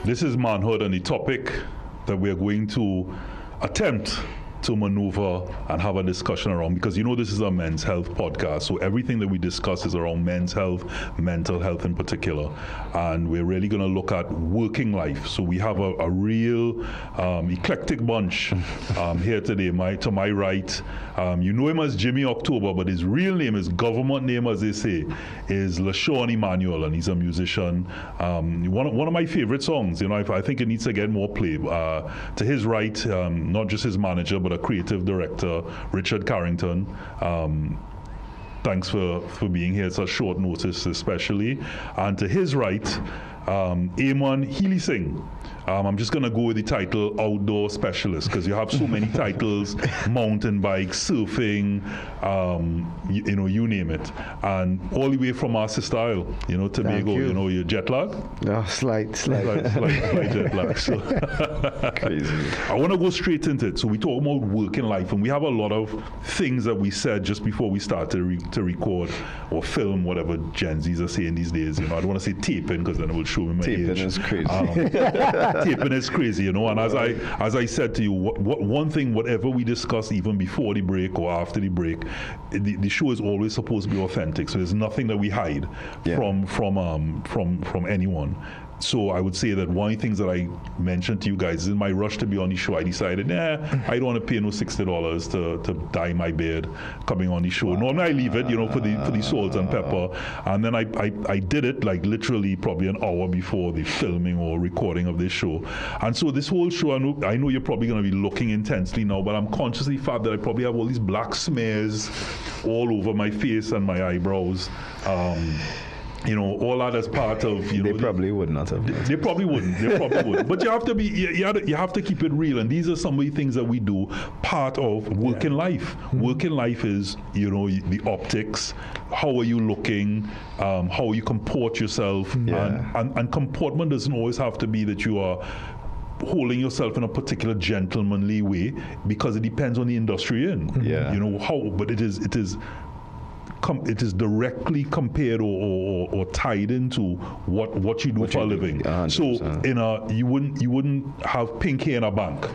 This is ManHOOD, and the topic that we're going to attempt to maneuver and have a discussion around, because this is a men's health podcast, so everything that we discuss is around men's health, mental health in particular, and we're really going to look at working life. So we have a real eclectic bunch here today. To my right, you know him as Jimmy October, but his real name, his government name, as they say, is LaShawn Emmanuel, and he's a musician. One of my favorite songs. I think it needs to get more play. To his right, not just his manager, but a creative director, Richard Carrington. Thanks for being here. It's a short notice, especially. And to his right, Eamon Healy Singh. I'm just going to go with the title outdoor specialist, because you have so many titles: mountain bike, surfing, you name it. And all the way from our sister Isle, Tobago, your jet lag? No, slight jet lag. So crazy. I want to go straight into it. So we talk about working life, and we have a lot of things that we said just before we start to record or film, whatever Gen Zs are saying these days. I don't want to say taping, because then it will show me my taping age. Taping is crazy. Taping is crazy, and as I said to you, one thing, whatever we discuss, even before the break or after the break, the show is always supposed to be authentic. So there's nothing that we hide from anyone. So I would say that one of the things that I mentioned to you guys is, in my rush to be on the show, I decided, I don't want to pay no $60 to dye my beard coming on the show. Normally I leave it, for the salt and pepper. And then I did it like literally probably an hour before the filming or recording of this show. And so this whole show, I know you're probably going to be looking intensely now, but I'm conscious of the fact that I probably have all these black smears all over my face and my eyebrows. All that as part of, They probably would not have. They probably wouldn't. But you have to be, you have to keep it real. And these are some of the things that we do, part of working life. Working life is, the optics. How are you looking? How you comport yourself? And comportment doesn't always have to be that you are holding yourself in a particular gentlemanly way, because it depends on the industry you're in. But it is directly compared or tied into what you do for a living. 100%. So you wouldn't have pink hair in a bank.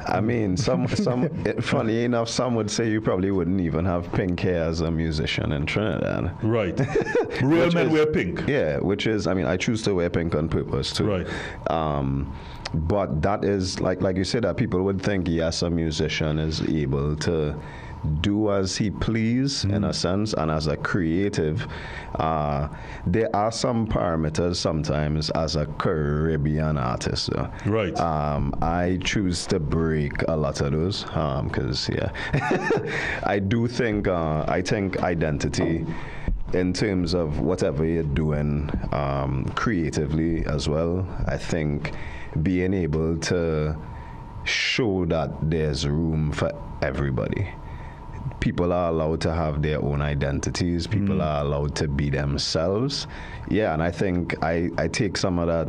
I mean, some funny enough, some would say you probably wouldn't even have pink hair as a musician in Trinidad. Right. Real men wear pink. Yeah, which is, I choose to wear pink on purpose too. Right. But that is, like you said, that people would think, yes, a musician is able to do as he please, in a sense, and as a creative, there are some parameters sometimes as a Caribbean artist. Right. I choose to break a lot of those, because I do think I think identity, in terms of whatever you're doing creatively as well, I think being able to show that there's room for everybody. People are allowed to have their own identities. People are allowed to be themselves. Yeah, and I think I take some of that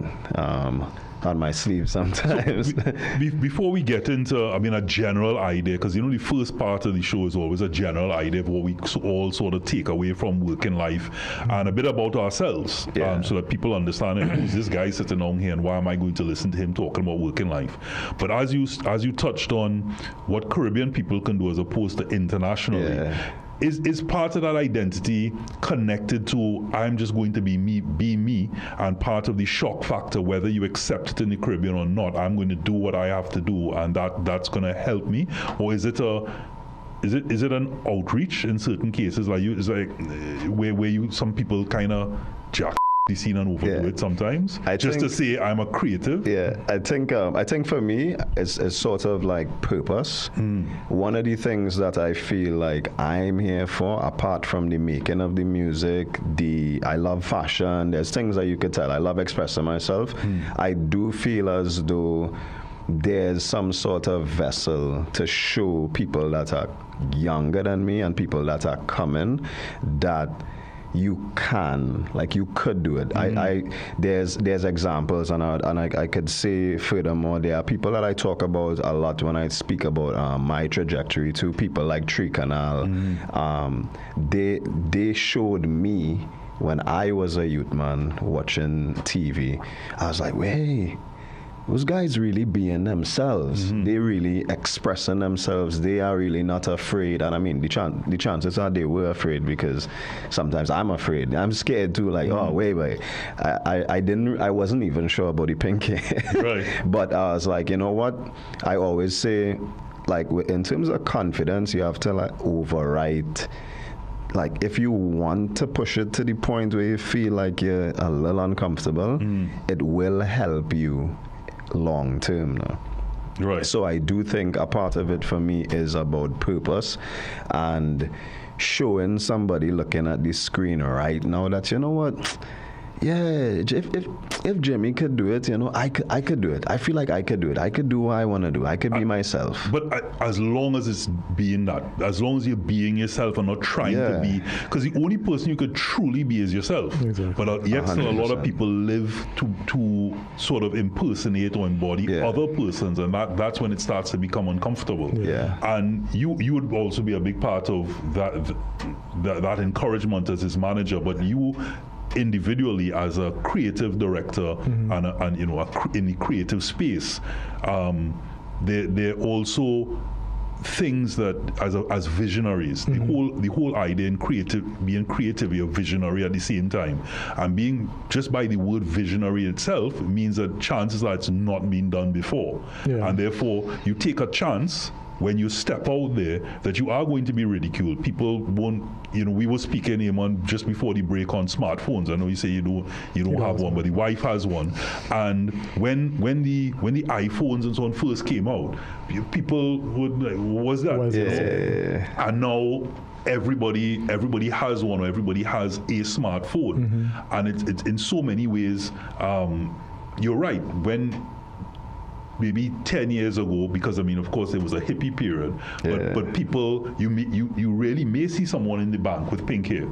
on my sleeve sometimes. So before we get into, a general idea, because the first part of the show is always a general idea of what we all sort of take away from working life, and a bit about ourselves, so that people understand who's this guy sitting down here and why am I going to listen to him talking about working life. But as you touched on what Caribbean people can do as opposed to internationally, is part of that identity connected to, I'm just going to be me, and part of the shock factor, whether you accept it in the Caribbean or not, I'm going to do what I have to do, and that's going to help me? Or is it an outreach in certain cases, where some people kind of jack the scene and overdo it sometimes, to say I'm a creative? I think for me it's sort of like purpose. One of the things that I feel like I'm here for, apart from the making of the music, I love fashion, there's things that you could tell I love expressing myself. I do feel as though there's some sort of vessel to show people that are younger than me and people that are coming that you could do it. There's examples, and I could say furthermore, there are people that I talk about a lot when I speak about my trajectory to people like Tree Canal. They showed me when I was a youth man watching TV. I was like, hey, those guys really being themselves. They really expressing themselves. They are really not afraid. And I mean, the chances are they were afraid, because sometimes I'm afraid. I'm scared too. Like, oh wait, I wasn't even sure about the pinky. Right. But I was like, you know what? I always say, like, in terms of confidence, you have to like overwrite. Like, if you want to push it to the point where you feel like you're a little uncomfortable, it will help you long term now. Right. So I do think a part of it for me is about purpose and showing somebody looking at the screen right now that, you know what, yeah, if Jimmy could do it, you know, I could do it. I feel like I could do it. I could do what I want to do. I could be myself. But as long as it's being that, as long as you're being yourself and not trying to be, because the only person you could truly be is yourself. Exactly. But yet still a lot of people live to sort of impersonate or embody other persons, and that's when it starts to become uncomfortable. Yeah. And you would also be a big part of that encouragement as his manager, but you individually as a creative director and you know in the creative space, there are also things that as visionaries, the whole idea in being creative, you're visionary at the same time, and being just by the word visionary itself means that chances are it's not been done before, and therefore you take a chance when you step out there that you are going to be ridiculed. People won't, you know, we were speaking, Eamon, just before the break on smartphones. I know you say you don't have one, but the wife has one. And when the iPhones and so on first came out, people would like, what was that? And now everybody has one, or everybody has a smartphone. And it's in so many ways, you're right. When maybe 10 years ago, because I mean, of course, there was a hippie period, but people, you really may see someone in the bank with pink hair,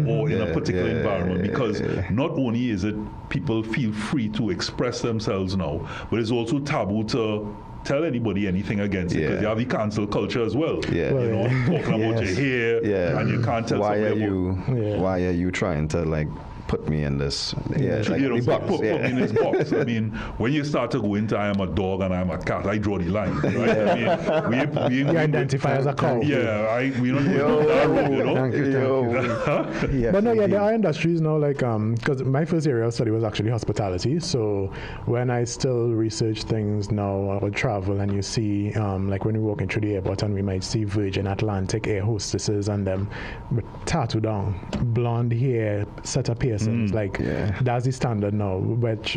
or in a particular environment, because not only is it people feel free to express themselves now, but it's also taboo to tell anybody anything against it, because you have the cancel culture as well. You know, talking about your hair, and you can't tell why are you trying to like put me in this put me in this box. I mean, when you start to go into I am a dog and I am a cat, I draw the line, right? I mean, you identify as a cow. Yeah, we don't go that road, you know. Thank you. But no, there are industries now, like because my first area of study was actually hospitality. So when I still research things now or travel, and you see like when we're walking through the airport and we might see Virgin Atlantic air hostesses and them with tattoo down, blonde hair, set up piercings. Like that's the standard now, which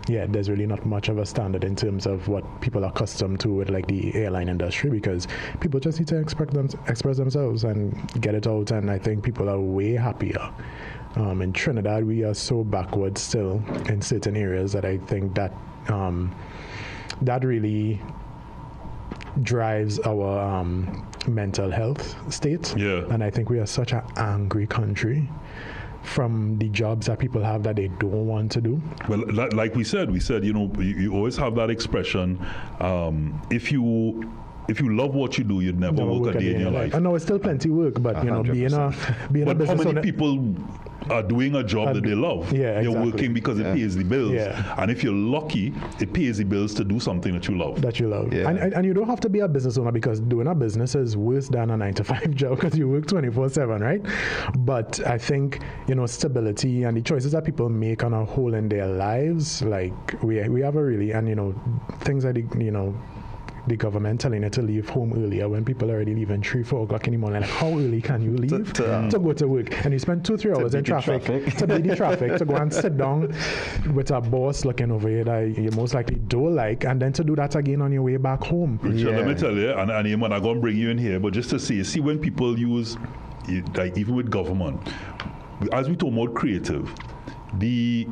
there's really not much of a standard in terms of what people are accustomed to with like the airline industry, because people just need to express themselves and get it out, and I think people are way happier. In Trinidad, we are so backward still in certain areas that I think that that really drives our mental health state. And I think we are such an angry country from the jobs that people have that they don't want to do. Well, like we said, you know, you always have that expression, if you love what you do, you'd never work a day in your life. I know it's still plenty work, but you know, being a business how many owner, people are doing a job that they love? They're working because it pays the bills. And if you're lucky, it pays the bills to do something that you love. And you don't have to be a business owner, because doing a business is worse than a 9-to-5 job, because you work 24/7, right? But I think, you know, stability and the choices that people make on a whole in their lives, like we have a really, and you know, things like, you know, the government telling you to leave home earlier when people are already leaving 3-4 o'clock in the morning. Like, how early can you leave to go to work? And you spend 2-3 hours in traffic to beat the traffic, to go and sit down with a boss looking over you that you most likely don't like, and then to do that again on your way back home. Richard, let me tell you, and I'm going to bring you in here, but just to see when people use, like even with government, as we talk about creative, the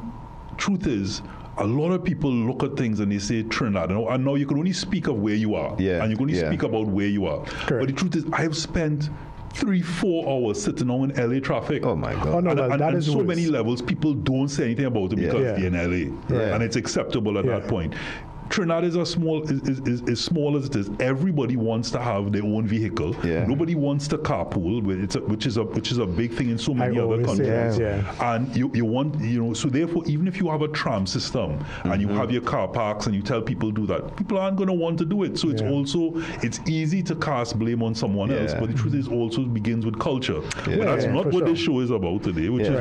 truth is, a lot of people look at things and they say Trinidad, and now you can only speak of where you are, and you can only speak about where you are. Correct. But the truth is, I have spent 3-4 hours sitting on in LA traffic. Oh my God. And so many levels, people don't say anything about it because they're in LA. And it's acceptable at that point. Trinidad is is small as it is. Everybody wants to have their own vehicle. Yeah. Nobody wants to carpool, which is a big thing in so many other countries. And you want, so therefore, even if you have a tram system and you have your car parks and you tell people do that, people aren't going to want to do it. So it's easy to cast blame on someone else, but the truth is also begins with culture. But that's not what this show is about today, which is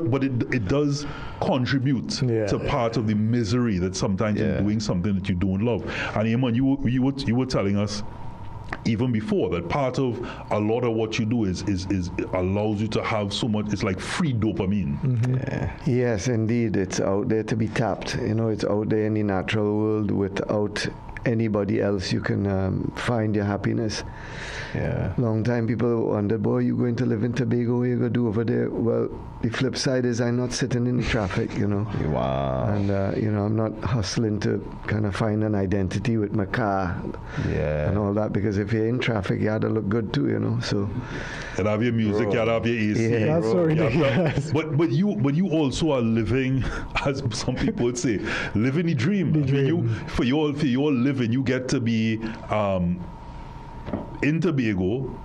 but it does contribute to part of the misery that sometimes in doing something that you don't love. And Eamon, you were telling us even before that part of a lot of what you do is allows you to have so much, it's like free dopamine. Yes, indeed, it's out there to be tapped. It's out there in the natural world without anybody else. You can find your happiness. Long time people wonder, boy, you going to live in Tobago, what you going to do over there? Well, the flip side is I'm not sitting in the traffic, Wow. And I'm not hustling to kind of find an identity with my car and all that, because if you're in traffic, you have to look good too, so. And have your music, you have your AC. That's so ridiculous. But you also are living, as some people would say, living the dream. For your living, you get to be in Tobago,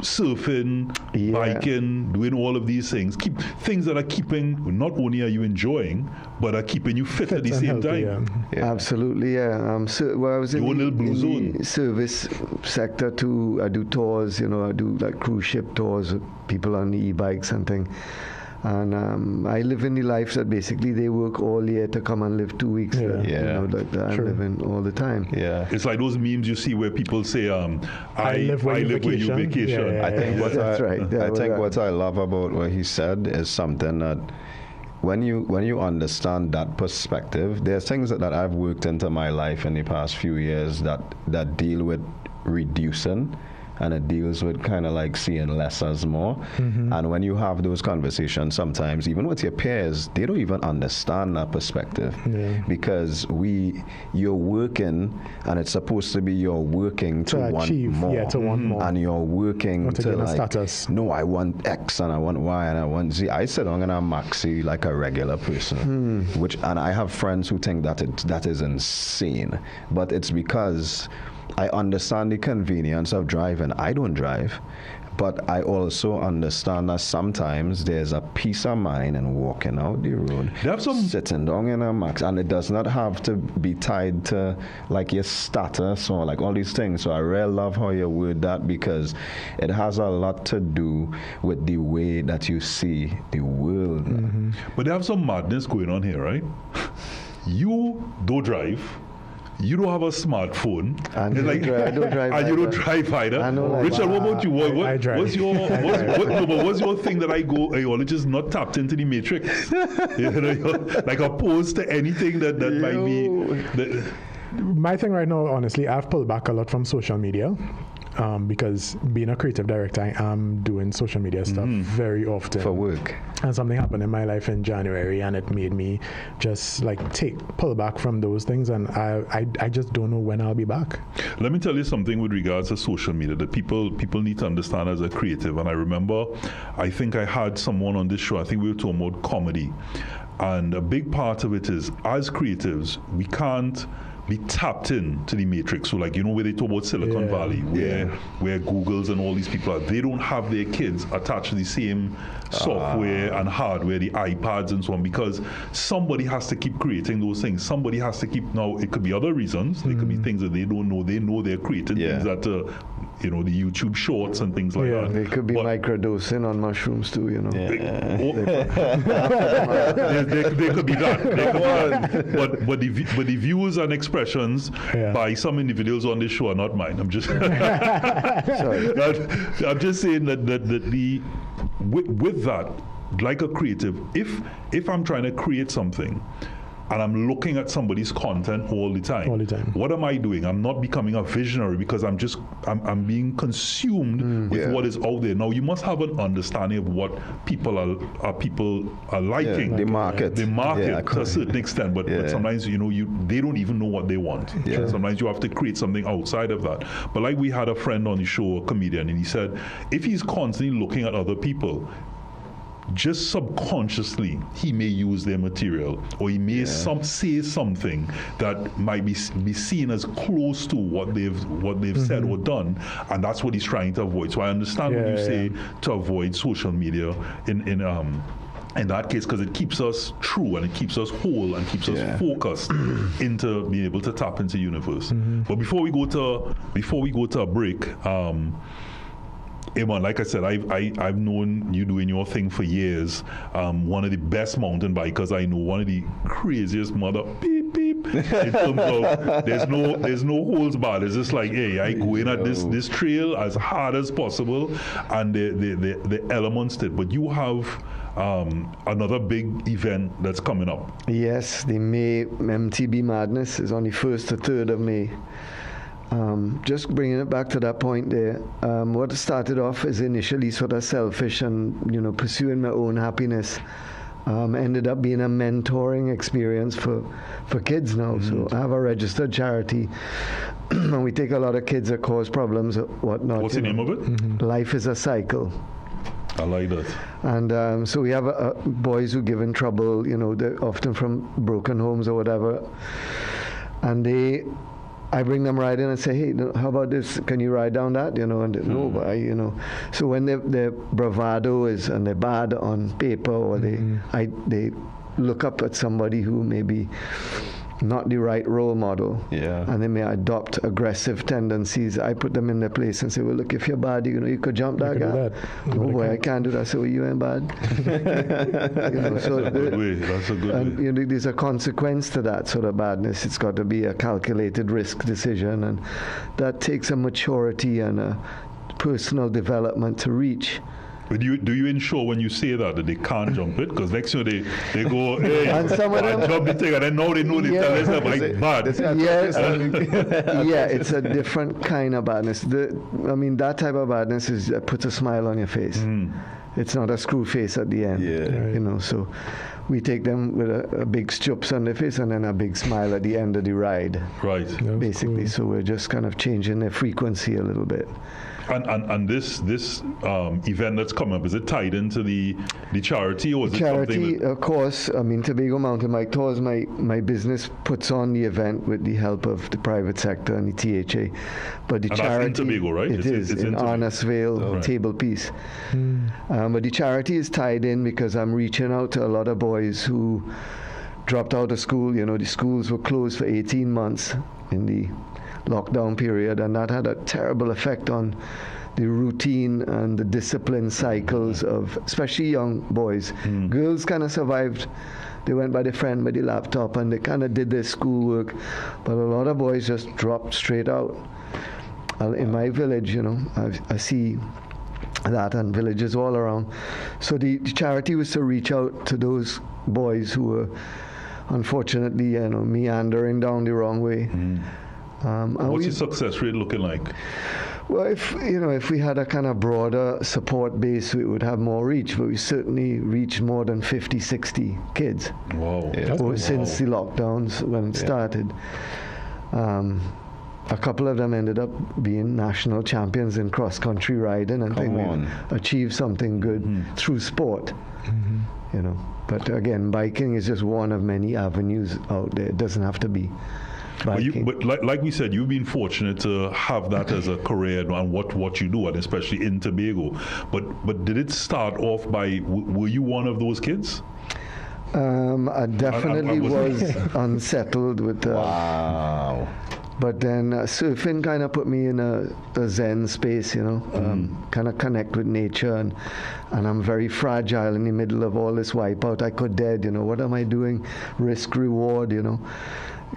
surfing, biking, doing all of these things. Things that are keeping, not only are you enjoying, but are keeping you fit at the same time. Absolutely, well, I was in the service sector too. I do tours, I do like cruise ship tours with people on the e-bikes and things. And I live in the life that basically they work all year to come and live 2 weeks there. That I'm living all the time. It's like those memes you see where people say, I live where you vacation. I think that's right. I think what I love about what he said is something that when you understand that perspective, there's things that I've worked into my life in the past few years that deal with reducing, and it deals with kind of like seeing less as more. And when you have those conversations, sometimes even with your peers, they don't even understand that perspective, because you're working, and it's supposed to be you're working to achieve, want more, and you're working to like status. No, I want X and I want Y and I want Z. I sit down and I'm maxi like a regular person, and I have friends who think that is insane, but it's because I understand the convenience of driving. I don't drive, but I also understand that sometimes there's a peace of mind in walking out the road, sitting down in a max, and it does not have to be tied to like your status or like all these things. So I really love how you word that, because it has a lot to do with the way that you see the world. But they have some madness going on here, right? You don't drive. You don't have a smartphone. I don't drive. And you don't drive either. Richard, what about you? I drive. What's your thing that I go, just not tapped into the matrix? Like opposed to anything that might be. My thing right now, honestly, I've pulled back a lot from social media. Because being a creative director, I am doing social media stuff very often for work. And something happened in my life in January, and it made me just like pull back from those things, and I just don't know when I'll be back. Let me tell you something with regards to social media that people need to understand as a creative. And I remember, I think I had someone on this show, I think we were talking about comedy, and a big part of it is, as creatives, we can't be tapped in to the matrix. So like, where they talk about Silicon Valley, where Googles and all these people are, they don't have their kids attached to the same software and hardware, the iPads and so on, because somebody has to keep creating those things. Somebody has to keep, now it could be other reasons, it could be things that they don't know. They know they're creating things that, the YouTube shorts and things like that. They could be microdosing on mushrooms too, They could be that. But the views and expressions by some individuals on this show are not mine. I'm just I'm just saying that with that, like a creative, if I'm trying to create something and I'm looking at somebody's content all the time, what am I doing? I'm not becoming a visionary, because I'm being consumed with what is out there. Now you must have an understanding of what people are liking. The market to a certain extent, but sometimes they don't even know what they want. Sometimes you have to create something outside of that. But like we had a friend on the show, a comedian, and he said if he's constantly looking at other people, just subconsciously he may use their material, or he may say something that might be seen as close to what they've said or done, and that's what he's trying to avoid. So I understand when you say to avoid social media in that case, because it keeps us true and it keeps us whole and keeps us focused into being able to tap into universe. But before we go to a break, Iman, like I said, I've known you doing your thing for years. One of the best mountain bikers I know, one of the craziest mother beep beep in terms of there's no holds barred. It's just like, hey, I go in at this trail as hard as possible, and the elements that. But you have another big event that's coming up. Yes, the May MTB Madness is on the 1st to 3rd of May. Just bringing it back to that point there, what started off as initially sort of selfish and, pursuing my own happiness, ended up being a mentoring experience for kids now. So I have a registered charity, and we take a lot of kids that cause problems or whatnot. What's the name of it? Life is a Cycle. I like that. And so we have boys who give in trouble, they're often from broken homes or whatever, and I bring them right in and say, hey, how about this? Can you ride down that? And they, no, but So when their bravado is and they're bad on paper, or they look up at somebody who may be not the right role model, and they may adopt aggressive tendencies, I put them in their place and say, well, look, if you're bad, you could jump that guy. No, boy, I can't do that. So you ain't bad. So that's a good way. And there's a consequence to that sort of badness. It's got to be a calculated risk decision, and that takes a maturity and a personal development to reach. But do you ensure when you say that they can't jump it? Because next year they go, hey, and some of them jump the thing, and then now they know they tell themselves like bad. It's a different kind of badness. That type of badness puts a smile on your face. It's not a screw face at the end. So we take them with a big strupes on their face and then a big smile at the end of the ride. Right. Basically, so we're just kind of changing their frequency a little bit. And this event that's coming up, is it tied into the charity, or is charity, it something of course. Tobago Mountain Bike Tours, my business puts on the event with the help of the private sector and the THA. But the charity, that's in Tobago, right? It's in Arnessville, Table Piece. But the charity is tied in because I'm reaching out to a lot of boys who dropped out of school. The schools were closed for 18 months in the lockdown period, and that had a terrible effect on the routine and the discipline cycles of especially young boys. Girls kind of survived. They went by their friend with the laptop and they kind of did their schoolwork, but a lot of boys just dropped straight out. In my village, I see that, and villages all around. So the charity was to reach out to those boys who were unfortunately meandering down the wrong way. What's your success rate looking like? Well, if we had a kind of broader support base, we would have more reach, but we certainly reached more than 50, 60 kids. Wow. Since the lockdowns when it started. A couple of them ended up being national champions in cross-country riding, and we achieved something good through sport. But again, biking is just one of many avenues out there. It doesn't have to be. But like we said, you've been fortunate to have that as a career and what you do, and especially in Tobago. But did it start off by, were you one of those kids? I definitely was unsettled with wow. But then surfing kind of put me in a zen space, kind of connect with nature, and I'm very fragile in the middle of all this wipeout. I could dead, what am I doing? Risk, reward,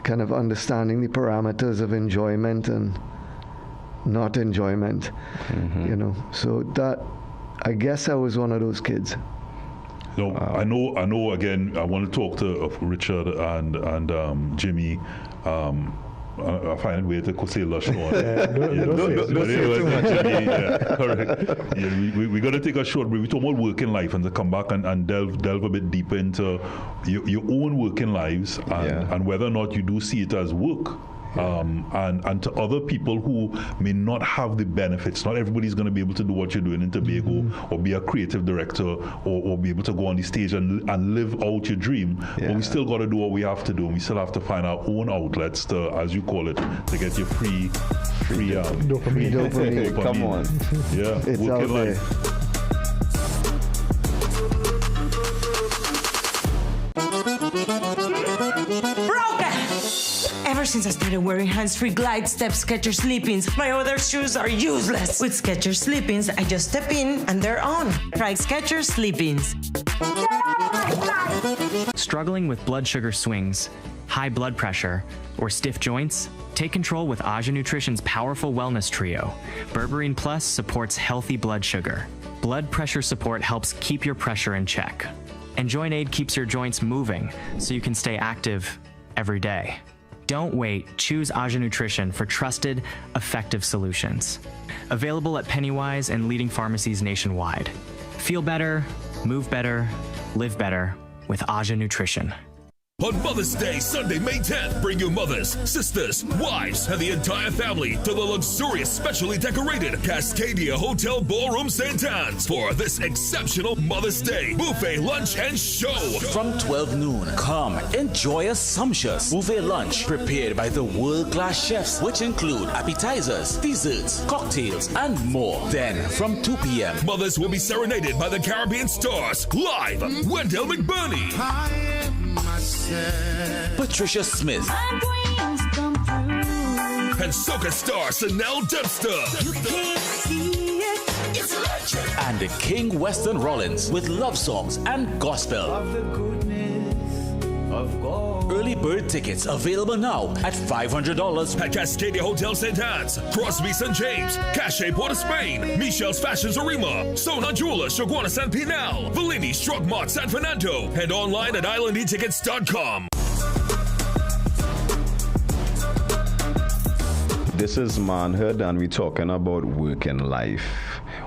kind of understanding the parameters of enjoyment and not enjoyment, So that, I guess I was one of those kids. No, wow. I know. Again, I want to talk to Richard and Jimmy. I find it weird to say lush on. Correct. We're going to take a short break. We talk about working life and to come back and delve a bit deeper into your own working lives and whether or not you do see it as work. And to other people who may not have the benefits. Not everybody's going to be able to do what you're doing in Tobago, or be a creative director, or be able to go on the stage and live out your dream. But we still got to do what we have to do. We still have to find our own outlets to, as you call it, to get your free dopamine. Come on. Yeah, It's work out your there. life. Ever since I started wearing hands-free glide step Skechers Sleep-ins, my other shoes are useless. With Skechers Sleep-ins, I just step in and they're on. Try Skechers Sleep-ins. Struggling with blood sugar swings, high blood pressure, or stiff joints? Take control with Aja Nutrition's powerful wellness trio. Berberine Plus supports healthy blood sugar. Blood pressure support helps keep your pressure in check. And Joint Aid keeps your joints moving so you can stay active every day. Don't wait. Choose Aja Nutrition for trusted, effective solutions. Available at Pennywise and leading pharmacies nationwide. Feel better, move better, live better with Aja Nutrition. On Mother's Day, Sunday, May 10th, bring your mothers, sisters, wives, and the entire family to the luxurious, specially decorated Cascadia Hotel Ballroom St. Anne's for this exceptional Mother's Day buffet lunch and show. From 12 noon, come enjoy a sumptuous buffet lunch prepared by the world-class chefs, which include appetizers, desserts, cocktails, and more. Then, from 2 p.m., Mothers will be serenaded by the Caribbean stars live. Wendell McBurney, Patricia Smith, and soca star Sanel Dempster. and the King Western Rollins with love songs and gospel. Early bird tickets available now at $500 At Cascadia Hotel St. Anne's, Crosby St. James, Cache Port of Spain, Michelle's Fashions Arima, Sona Jewelers, Chaguana San Pinal, Bellini, Strugmart, San Fernando, and online at islandetickets.com. This is manhood, and we're talking about work in life.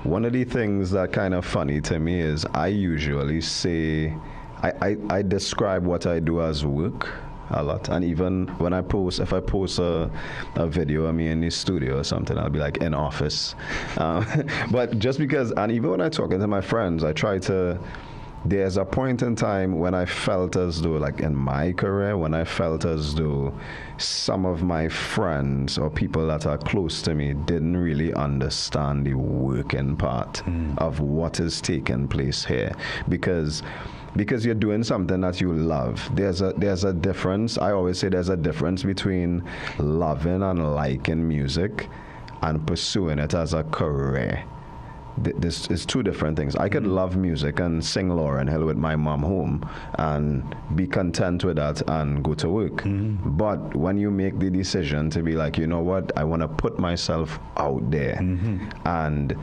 One of the things that kind of funny to me is I usually say, I describe what I do as work a lot. And even when if I post a video of me in the studio or something, I'll be like in office. But just because, and even when I'm talking to my friends, I try to, there's a point in time when I felt as though, like in my career, when I felt as though some of my friends or people that are close to me didn't really understand the working part of what is taking place here. Because you're doing something that you love. There's a difference. I always say there's a difference between loving and liking music and pursuing it as a career. This is two different things. I could love music and sing Lauryn Hill with my mom home and be content with that and go to work. But when you make the decision to be like, you know what, I want to put myself out there and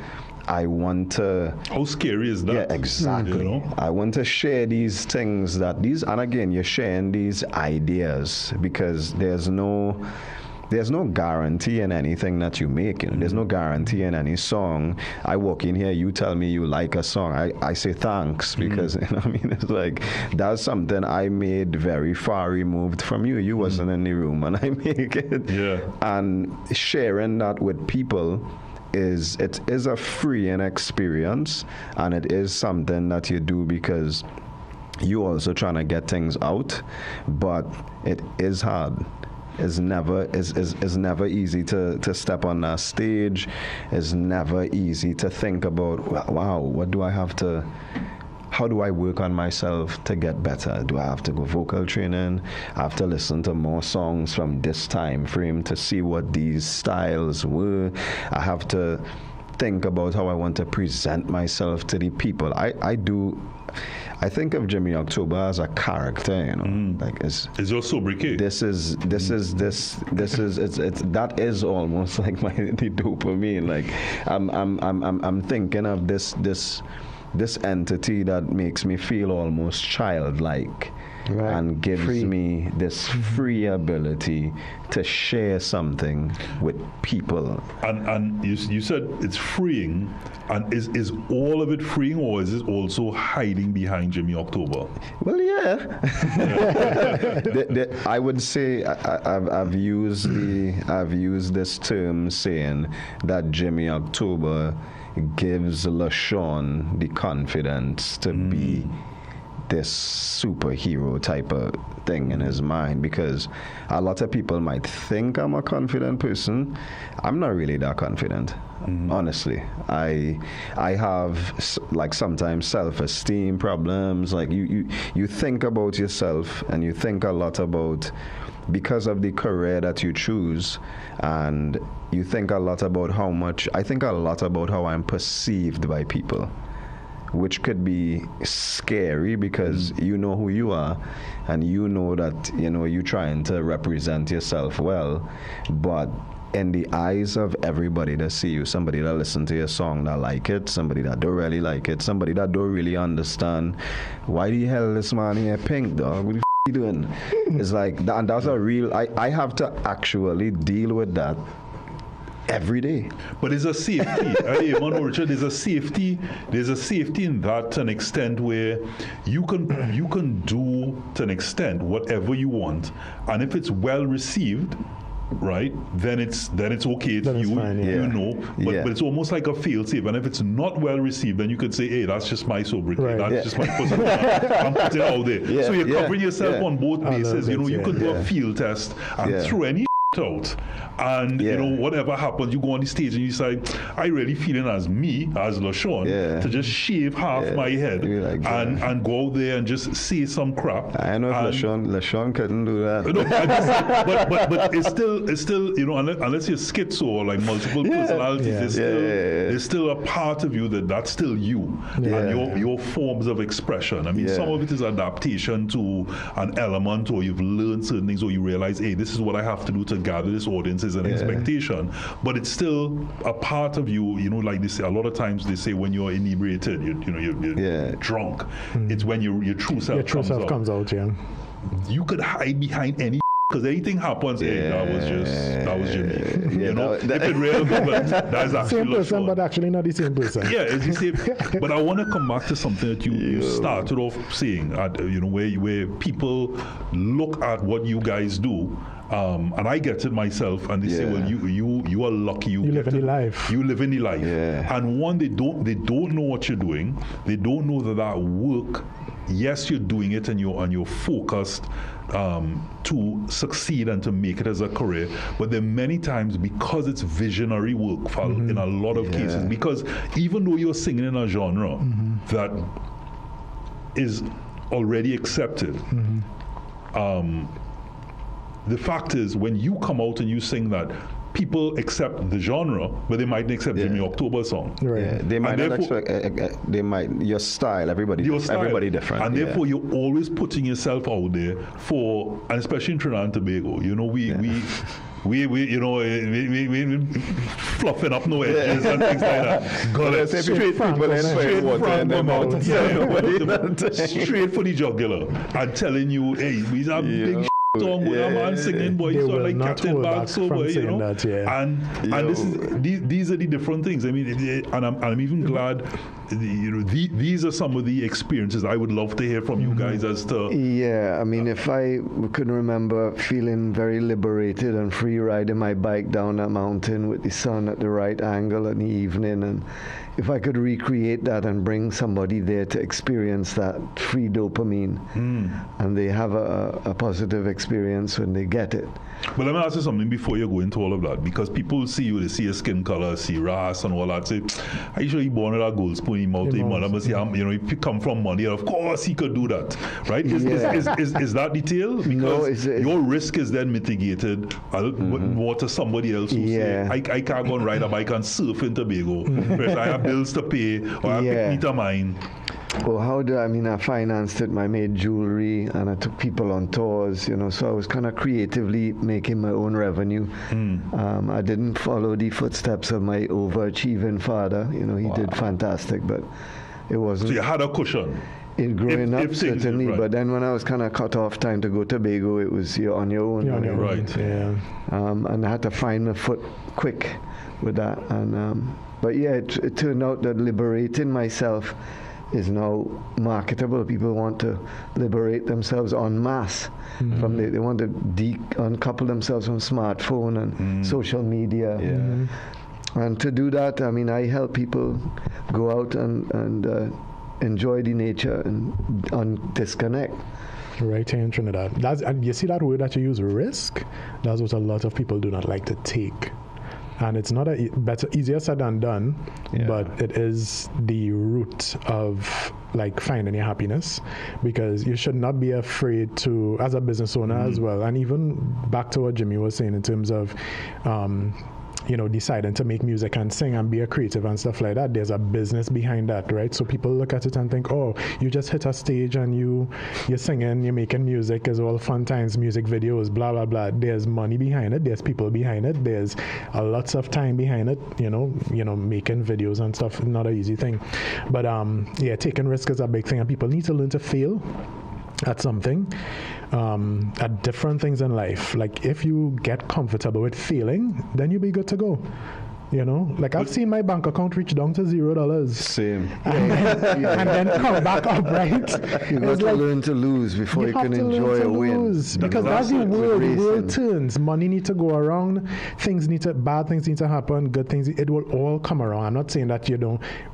I want to... How scary is that? Yeah, exactly. You know? I want to share these things and again, you're sharing these ideas because there's no guarantee in anything that you make. You know? There's no guarantee in any song. I walk in here, you tell me you like a song. I say thanks because, you know what I mean? It's like, that's something I made very far removed from you. You wasn't in the room and I make it. Yeah. And sharing that with people it is a freeing experience, and it is something that you do because you also trying to get things out, but it is hard. It's never easy to step on that stage. It's never easy to think about, wow, what do I have to, how do I work on myself to get better? Do I have to go vocal training? I have to listen to more songs from this time frame to see what these styles were. I have to think about how I want to present myself to the people. I think of Jimmy October as a character, you know. Like it's your sobriquet. That is almost like the dopamine. Like I'm thinking of this entity that makes me feel almost childlike. and gives me this free ability to share something with people. And you said it's freeing, and is all of it freeing, or is it also hiding behind Jimmy October? Well, yeah. I would say I've used this term saying that Jimmy October gives LaShawn the confidence to be this superhero type of thing in his mind, because a lot of people might think I'm a confident person. I'm not really that confident. Honestly, I have like sometimes self-esteem problems. Like you think about yourself, and you think a lot about, because of the career that you choose, and you think a lot about I think a lot about how I'm perceived by people, which could be scary because you know who you are, and you know that you're trying to represent yourself well, but in the eyes of everybody that see you, somebody that listen to your song that like it, somebody that don't really like it, somebody that don't really understand why the hell this man here pink, dog, what the you doing? It's like that, and that's a real, I have to actually deal with that every day. But there's a safety. Richard, there's a safety in that, to an extent where you can do to an extent whatever you want, and if it's well received, right, then it's okay. It's you, fine, yeah. But it's almost like a fail safe. And if it's not well received, then you could say, hey, that's just my sobriety. Right. That's just my personal. I'm putting it out there. Yeah. So you're covering yourself on both bases. You could do a field test and throw any out, and whatever happens, you go on the stage and you say, I really feeling as me, as LaShawn, to just shave half my head and go out there and just say some crap. I know if LaShawn couldn't do that. But it's still unless you're schizo or like multiple personalities, there's still a part of you that's still you, and your forms of expression. I mean, some of it is adaptation to an element, or you've learned certain things, or you realize, hey, this is what I have to do to gather this audience, is an expectation, but it's still a part of you. Like they say, a lot of times they say when you're inebriated, you're drunk. It's when your true self comes out. You could hide behind any, because anything happens, hey, that was Jimmy. If it really, but that's actually same person, but actually not the same person. Yeah, it's the same. But I want to come back to something that you started off saying, where people look at what you guys do. And I get it myself, and they say, well, you are lucky. You live in the life. You live in the life. And one, they don't know what you're doing. They don't know that work. Yes, you're doing it, and you're focused to succeed and to make it as a career. But then many times, because it's visionary work, in a lot of cases, because even though you're singing in a genre that is already accepted, the fact is, when you come out and you sing that, people accept the genre, but they might not accept Jimmy October's song. Right. Yeah, they might not expect. They might your style. Everybody different, and therefore you're always putting yourself out there for, and especially in Trinidad and Tobago. We fluffing up no edges and things like that. Got straight for the jugular and telling you, hey, we's a big song with a man singing, boy, so like Captain Bag, so boy, and these are the different things. I mean, and I'm even glad. These are some of the experiences I would love to hear from you guys as to. Yeah, I mean, if I could remember feeling very liberated and free riding my bike down that mountain with the sun at the right angle in the evening, and if I could recreate that and bring somebody there to experience that free dopamine, and they have a positive experience when they get it. But let me ask you something before you go into all of that, because people see you, they see your skin color, see race and all that, say, are you sure he born with a gold spoon in his mouth? He come from money, and of course he could do that, right? Is that the tale? Because your risk is then mitigated more to somebody else who say, I can't go and ride a bike and surf in Tobago, whereas I have bills to pay, or I have to meet a mine. Well, I financed it. I made jewelry, and I took people on tours, so I was kind of creatively making my own revenue. I didn't follow the footsteps of my overachieving father. He did fantastic, but it wasn't. So you had a cushion. growing up, certainly. Right. But then when I was kind of cut off time to go to Tobago, it was you're on your own. You're on your own. Right. Yeah. And I had to find my foot quick with that. And but yeah, it turned out that liberating myself is now marketable. People want to liberate themselves en masse. From they want to uncouple themselves from smartphone and social media. And to do that, I mean, I help people go out and enjoy the nature and disconnect. Right here in Trinidad. And you see that word that you use, risk? That's what a lot of people do not like to take. And it's not easier said than done, but it is the root of like finding your happiness, because you should not be afraid to, as a business owner as well. And even back to what Jimmy was saying in terms of, deciding to make music and sing and be a creative and stuff like that, there's a business behind that, right? So people look at it and think, oh, you just hit a stage and you're singing, you're making music, is all fun times, music videos, blah, blah, blah. There's money behind it. There's people behind it. There's lots of time behind it, making videos and stuff, not an easy thing. But taking risk is a big thing, and people need to learn to fail at something, at different things in life. Like if you get comfortable with failing, then you'll be good to go. Like I've seen my bank account reach down to $0. Same. And then come back up, right? You got to learn to lose before you can enjoy a win. Because that's the world. The world turns. Money needs to go around. Bad things need to happen. Good things. It will all come around. I'm not saying that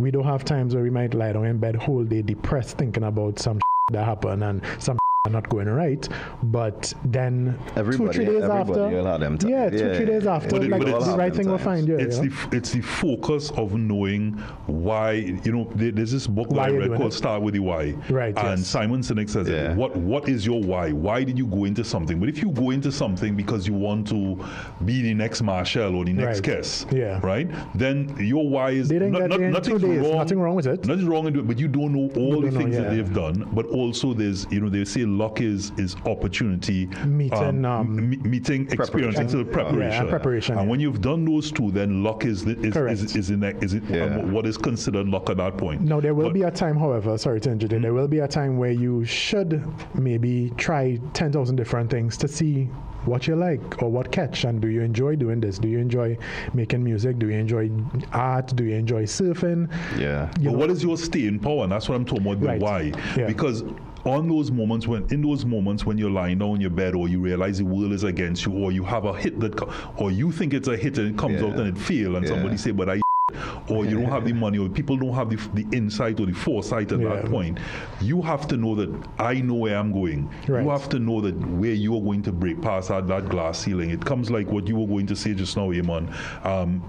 we don't have times where we might lie down in bed whole day depressed thinking about some that happened and some not going right, but then 2-3 days after, 2-3 days after, the right thing will find you. It's the focus of knowing why. There's this book that I read called Start With The Why, right? And Simon Sinek says, what is your why? Why did you go into something? But if you go into something because you want to be the next Marshall or the next Kes, right? Then your why is nothing wrong with it. Nothing wrong with it, but you don't know all the things that they've done. But also there's, they say luck is opportunity, meeting, experiencing, so preparation. And when you've done those two, then luck is what is considered luck at that point. No, there will be a time, however, sorry to interrupt, there will be a time where you should maybe try 10,000 different things to see what you like or what catch. And do you enjoy doing this? Do you enjoy making music? Do you enjoy art? Do you enjoy surfing? But what is your staying power? And that's what I'm talking about, the why. Because in those moments when you're lying down in your bed, or you realize the world is against you, or you have a hit or you think it's a hit and it comes out and it fails, and somebody say, but or you don't have the money, or people don't have the insight or the foresight at that point, you have to know that I know where I'm going. You have to know that where you are going to break past that glass ceiling. It comes like what you were going to say just now, Eamon,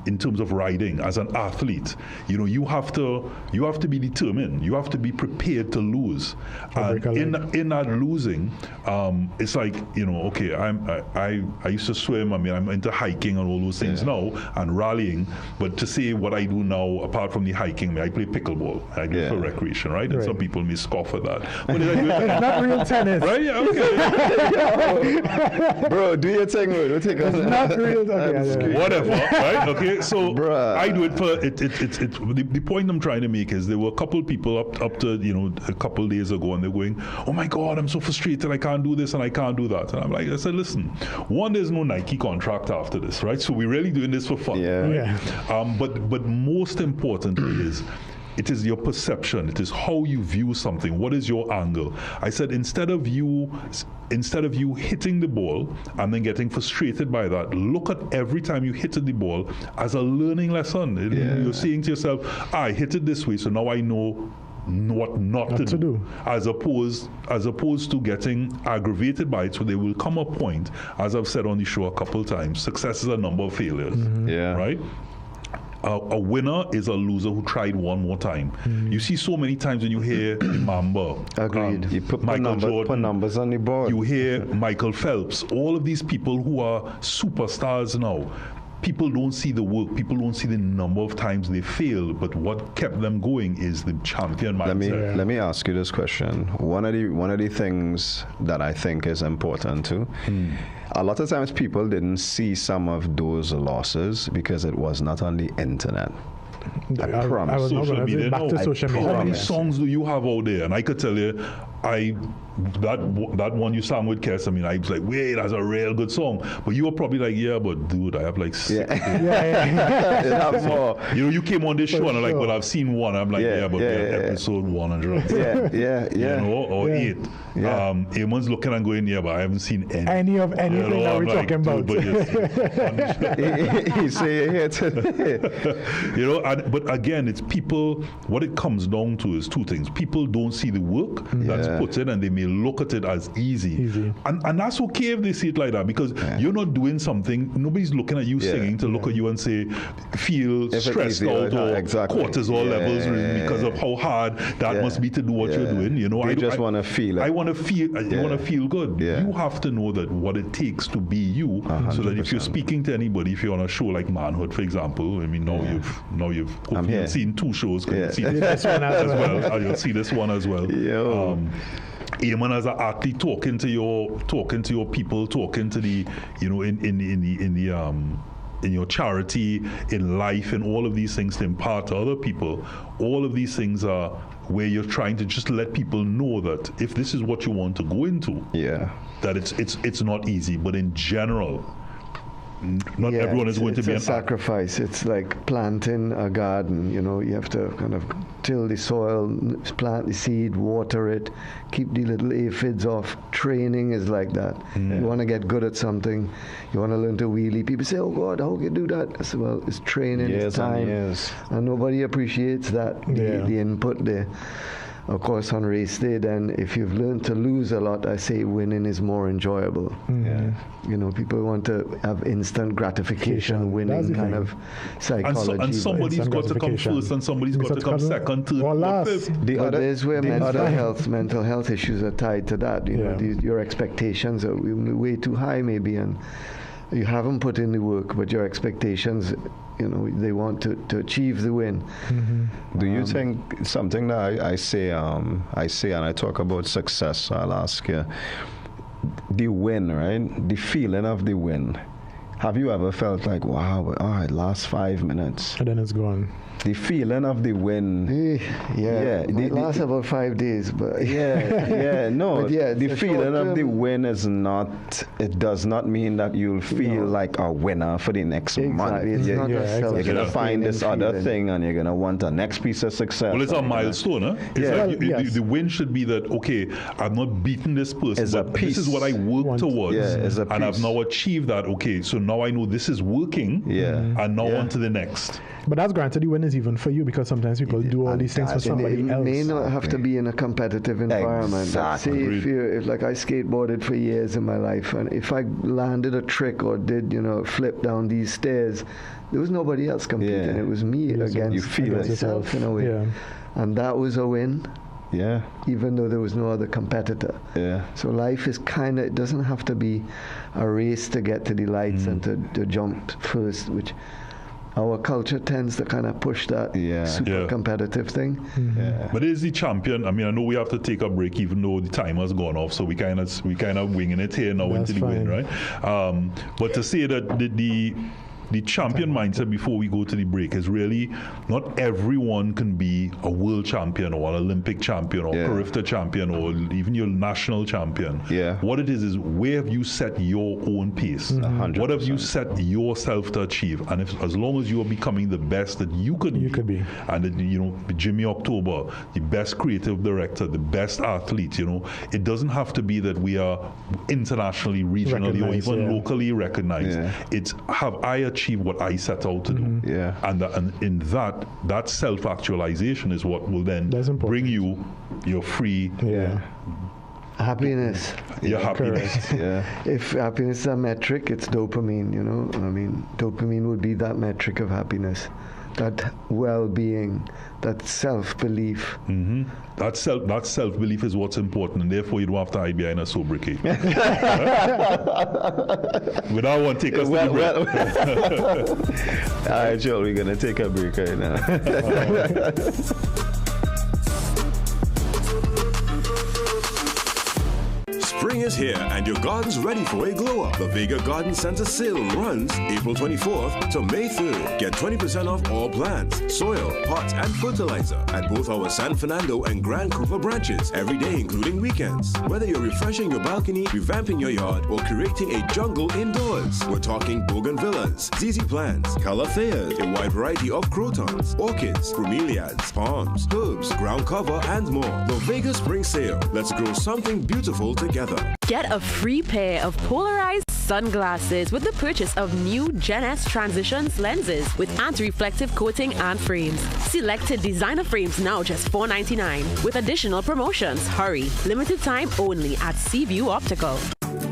in terms of riding as an athlete. You have to be determined. You have to be prepared to lose. And in that losing, it's like, okay, I used to swim. I mean, I'm into hiking and all those things now and rallying. But to say what I do now, apart from the hiking, I play pickleball. I do it for recreation, right? And some people may scoff at that. But it's not real tennis. Right? Yeah, okay. Bro, do your thing, bro. Don't take it's not real tennis. Whatever, right? Okay, so I do it for the point I'm trying to make is there were a couple people up to a couple days ago, and they're going, oh my God, I'm so frustrated, I can't do this and I can't do that. And I said, listen, one, there's no Nike contract after this, right? So we're really doing this for fun. Right? But most importantly it is your perception. It is how you view something. What is your angle? I said, instead of you hitting the ball and then getting frustrated by that, look at every time you hit the ball as a learning lesson. You're saying to yourself, I hit it this way, so now I know what not to do. As opposed to getting aggravated by it. So there will come a point, as I've said on the show a couple times, success is a number of failures. Right? A winner is a loser who tried one more time. You see so many times when you hear Mamba, you put Michael Jordan, put numbers on the board. You hear Michael Phelps, all of these people who are superstars now. People don't see the work. People don't see the number of times they failed. But what kept them going is the champion mindset. Let me ask you this question. One of the things that I think is important too. A lot of times people didn't see some of those losses because it was not on the internet. I promise. I was not Social going to media, back no. to social media. How many Yes. songs do you have out there? And I could tell you, that one you sang with Kes, I mean, I was like, wait, that's a real good song. But you were probably like, yeah, but dude, I have like six. It have more. You know, you came on this show and I'm like, sure. well, I've seen one. I'm like, yeah, but episode 100. Yeah. You know, or 8. Yeah. Eamon's looking and going, yeah, but I haven't seen Anything that I'm we're like, talking about. He say it. You know, but again, it's people. What it comes down to is two things. People don't see the work that's put in, and they may look at it as easy. And that's okay if they see it like that, because you're not doing something. Nobody's looking at you singing to look at you and say, feel stressed out or cortisol levels because of how hard that must be to do what you're doing. You know, I just want to feel it. I want to feel. You want to feel good. You have to know that what it takes to be you, 100%. So that if you're speaking to anybody, if you're on a show like ManHOOD, for example, I mean, now you've hopefully seen 2 shows. You'll see this one as well. You'll see this one as well. Eamon as an athlete, talking to your people, talking to the, you know, in your charity, in life, and all of these things to impart to other people. All of these things are where you're trying to just let people know that if this is what you want to go into, that it's not easy, but in general, not everyone is going to be a sacrifice. It's like planting a garden. You know, you have to kind of till the soil, plant the seed, water it, keep the little aphids off. Training is like that. You want to get good at something, you want to learn to wheelie. People say, "Oh God, how can you do that?" I say, "Well, it's training, it's time, and nobody appreciates that the input there." Of course, on race day, then if you've learned to lose a lot, I say winning is more enjoyable. You know, people want to have instant gratification, winning kind of psychology. And somebody's got to come first, and somebody's got to come second, third, or fifth. But there's where mental health issues are tied to that. You know, your expectations are way too high, maybe, and you haven't put in the work, but your expectations, you know, they want to achieve the win. Do you think something that I say and I talk about success, so I'll ask you, the win, right? The feeling of the win. Have you ever felt like, wow, all right, last 5 minutes, and then it's gone? The feeling of the win. It lasts about 5 days, but the feeling of the win is not. It does not mean that you'll feel like a winner for the next month. You're gonna find this other thing, and you're gonna want a next piece of success. Well, it's a milestone, huh? It's the win should be that, okay, I've not beaten this person, but this is what I worked towards, and I've now achieved that. Okay, so now I know this is working, and now on to the next. But that's granted, the win is even for you, because sometimes people do all these things for somebody else. It may not have to be in a competitive environment. Say if like I skateboarded for years in my life, and if I landed a trick or did, you know, flip down these stairs, there was nobody else competing. It was me against myself in a way. And that was a win. Even though there was no other competitor. So life is kind of, it doesn't have to be a race to get to the lights and to jump first, which our culture tends to kind of push that super competitive thing. But is the champion? I mean, I know we have to take a break, even though the time has gone off, so we kind of winging it here now into the win, right? But to say that the champion mindset before we go to the break is really not everyone can be a world champion or an Olympic champion or Carifta champion or even your national champion. What it is where have you set your own pace? 100%. What have you set yourself to achieve? And as long as you are becoming the best that you could be, and that, you know, Jimmy October, the best creative director, the best athlete, you know, it doesn't have to be that we are internationally, regionally, or even locally recognized. It's have I achieved what I set out to do, and in that self-actualization is what will then bring you your free happiness. Your happiness. If happiness is a metric, it's dopamine. You know, I mean, dopamine would be that metric of happiness, that well-being, that self-belief. That self-belief is what's important, and therefore you don't have to hide behind a sobriquet. Without one, take us to the break. All right, Joel, we're going to take a break right now. Spring is here and your garden's ready for a glow up. The Vega Garden Center sale runs April 24th to May 3rd. Get 20% off all plants, soil, pots, and fertilizer at both our San Fernando and Grand Cooper branches every day, including weekends. Whether you're refreshing your balcony, revamping your yard, or creating a jungle indoors, we're talking bougainvillas, ZZ plants, calatheas, a wide variety of crotons, orchids, bromeliads, palms, herbs, ground cover, and more. The Vega Spring Sale. Let's grow something beautiful together. Get a free pair of polarized sunglasses with the purchase of new Gen S Transitions lenses with anti-reflective coating and frames. Selected designer frames now just $4.99 with additional promotions. Hurry, limited time only at Seaview Optical.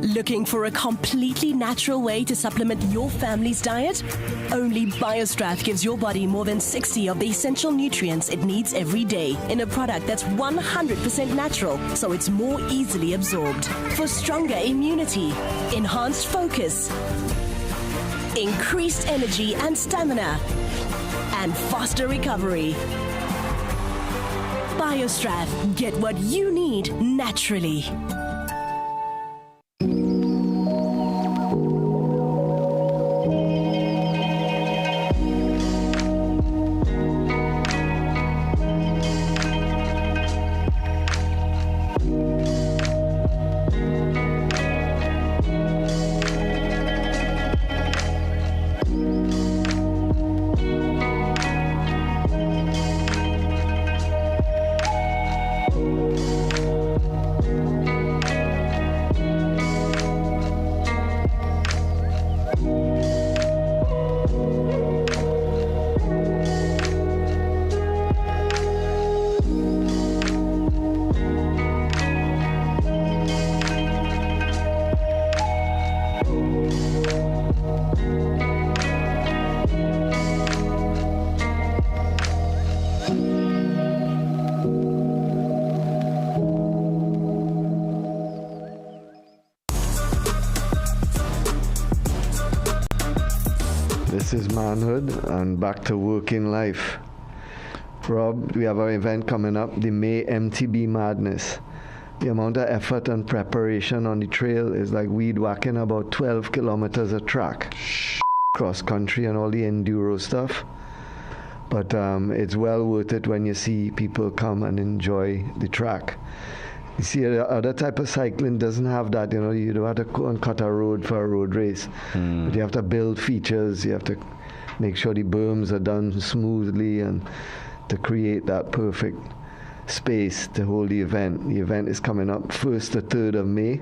Looking for a completely natural way to supplement your family's diet? Only BioStrath gives your body more than 60 of the essential nutrients it needs every day in a product that's 100% natural, so it's more easily absorbed. For stronger immunity, enhanced focus, increased energy and stamina, and faster recovery. BioStrath, get what you need naturally. This is ManHOOD and back to working life. Rob, we have our event coming up, the May MTB Madness. The amount of effort and preparation on the trail is like weed whacking about 12 kilometers of track, cross country and all the enduro stuff. But it's well worth it when you see people come and enjoy the track. You see, the other type of cycling doesn't have that. You know, you don't have to go and cut a road for a road race. But you have to build features. You have to make sure the berms are done smoothly and to create that perfect space to hold the event. The event is coming up 1st to 3rd of May.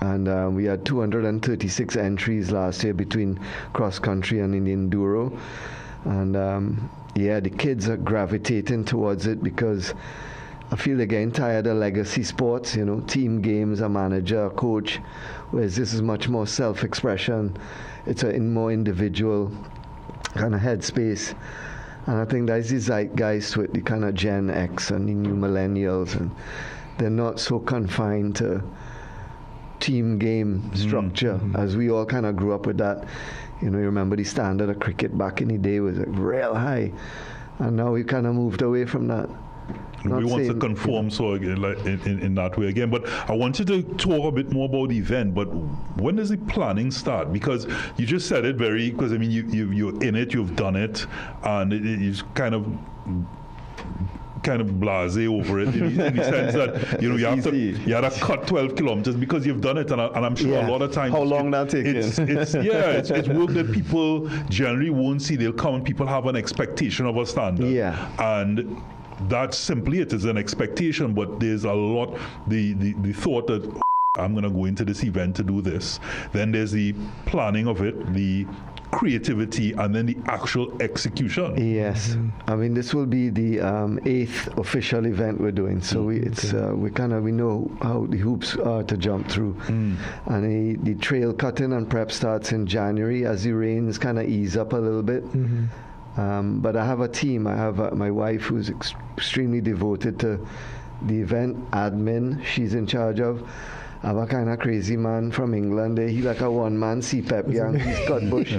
And we had 236 entries last year between cross country and in the enduro. And yeah, the kids are gravitating towards it because I feel they're getting tired of legacy sports, you know, team games, a manager, a coach, whereas this is much more self-expression. It's a more individual kind of headspace. And I think that's the zeitgeist with the kind of Gen X and the new millennials, and they're not so confined to team game structure as we all kind of grew up with that. You know, you remember the standard of cricket back in the day was like real high, and now we kind of moved away from that. We want to conform so again, like in that way again. But I want you to talk a bit more about the event. But when does the planning start? Because you just said it because I mean you're in it, you've done it, and it's kind of blasé over it in the sense that you know you have to cut 12 kilometers because you've done it, and I'm sure a lot of times how long that takes. It's work that people generally won't see. They'll come and people have an expectation of a standard, and that's simply it is an expectation, but there's a lot the thought that I'm going to go into this event to do this. Then there's the planning of it, the creativity, and then the actual execution. Yes, I mean this will be the 8th official event we're doing, so we know how the hoops are to jump through, and the trail cutting and prep starts in January as the rains kind of ease up a little bit. But I have a team. I have my wife who's extremely devoted to the event, admin she's in charge of. I have a kind of crazy man from England. He's like a one-man CPEP gang. He's cut bush,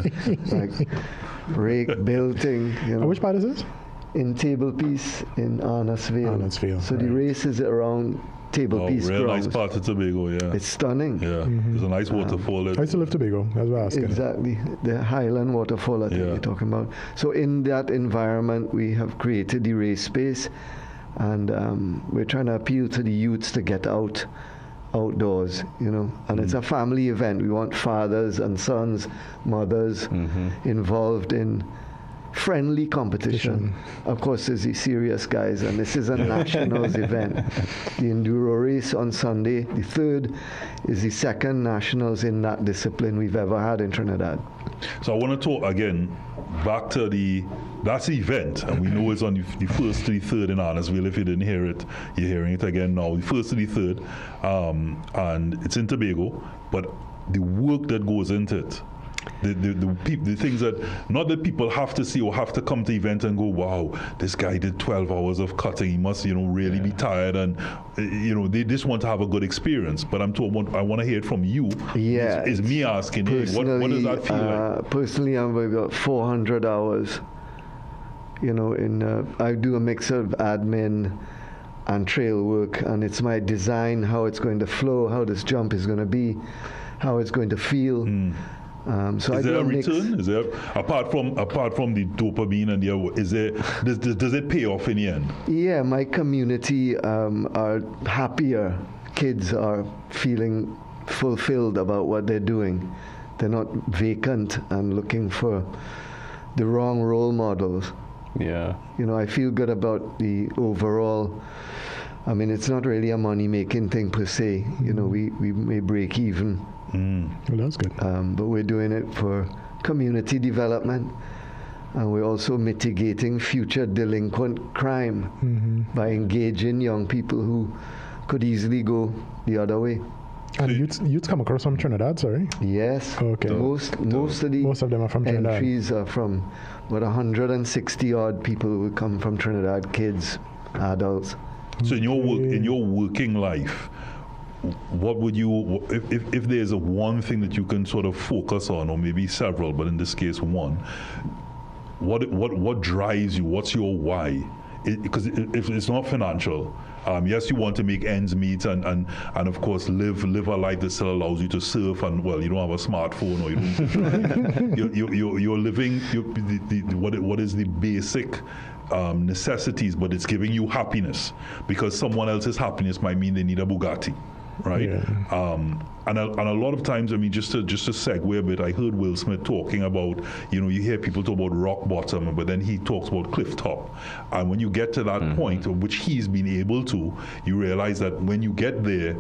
like rake, building. You know. Which part is this? In Table Piece in Arnottsville. Arnottsville. So the race is around table piece real grounds. nice part of Tobago, yeah. It's stunning. Yeah, there's a nice waterfall. I used to live Tobago. That's what I was asking. Exactly, the Highland waterfall I think you're talking about. So in that environment, we have created the race space, and we're trying to appeal to the youths to get outdoors, and it's a family event. We want fathers and sons, mothers involved in friendly competition. Of course, there's the serious guys, and this is a nationals event. The enduro race on Sunday, the 3rd, is the 2nd nationals in that discipline we've ever had in Trinidad. So I want to talk again back to that's the event, and we know it's on the 1st to the 3rd in Arnesville. If you didn't hear it, you're hearing it again now. The 1st to the 3rd, and it's in Tobago, but the work that goes into it, the things that, not that people have to see or have to come to the event and go, wow, this guy did 12 hours of cutting, he must really be tired, and they just want to have a good experience. But I want to hear it from you. Is me asking, hey, what does that feel like? Personally, I've got 400 hours. I do a mix of admin and trail work, and it's my design, how it's going to flow, how this jump is going to be, how it's going to feel. So is there a return? Is there, apart from the dopamine and does it pay off in the end? Yeah, my community are happier. Kids are feeling fulfilled about what they're doing. They're not vacant and looking for the wrong role models. Yeah. I feel good about the overall. I mean, it's not really a money-making thing per se. We may break even. Well, that's good. But we're doing it for community development, and we're also mitigating future delinquent crime by engaging young people who could easily go the other way. And youths come across from Trinidad, sorry? Yes. Okay. Most of them are from Trinidad. Entries are from about 160 odd people who come from Trinidad, kids, adults. So in your working life, what would you, if there's one thing that you can sort of focus on, or maybe several, but in this case one, what drives you? What's your why? Because if it's not financial, yes, you want to make ends meet and of course live a life that still allows you to surf, and you don't have a smartphone, or you don't you're living what is the basic necessities, but it's giving you happiness, because someone else's happiness might mean they need a Bugatti. Right, and a lot of times, I mean, just to segue a bit, I heard Will Smith talking about, you hear people talk about rock bottom, but then he talks about cliff top, and when you get to that point, of which he's been able to, you realize that when you get there,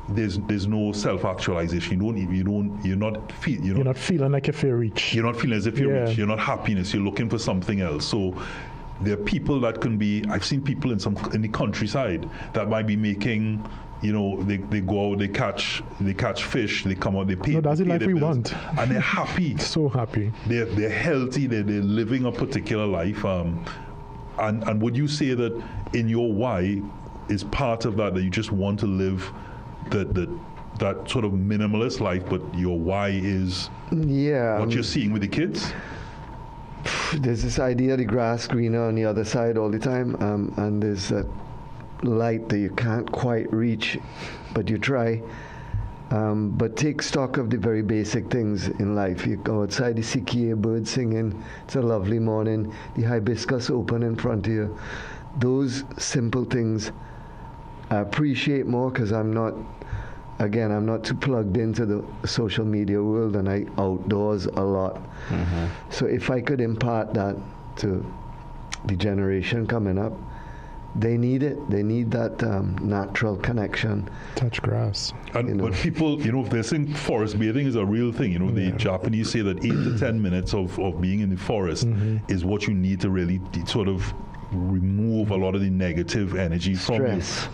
there's no self-actualization. You're not feeling like if you reach. You're not feeling as if you reach. You're not happiness. You're looking for something else. So there are people that can be. I've seen people in the countryside that might be making. They go out, they catch fish, they come out, they pay. No, that's the life we want. And they're happy. So happy. They're healthy, they're living a particular life. And would you say that in your why is part of that you just want to live that sort of minimalist life, but your why is what you're seeing with the kids? There's this idea the grass greener on the other side all the time, and there's that light that you can't quite reach, but you try. But take stock of the very basic things in life. You go outside, you see Kia birds singing, it's a lovely morning, the hibiscus open in front of you. Those simple things I appreciate more, because I'm not too plugged into the social media world, and I outdoors a lot. So if I could impart that to the generation coming up, they need it. They need that natural connection. Touch grass. But people, if they're saying forest bathing is a real thing, the Japanese say that 8 to 10 minutes of being in the forest is what you need to really sort of remove a lot of the negative energy from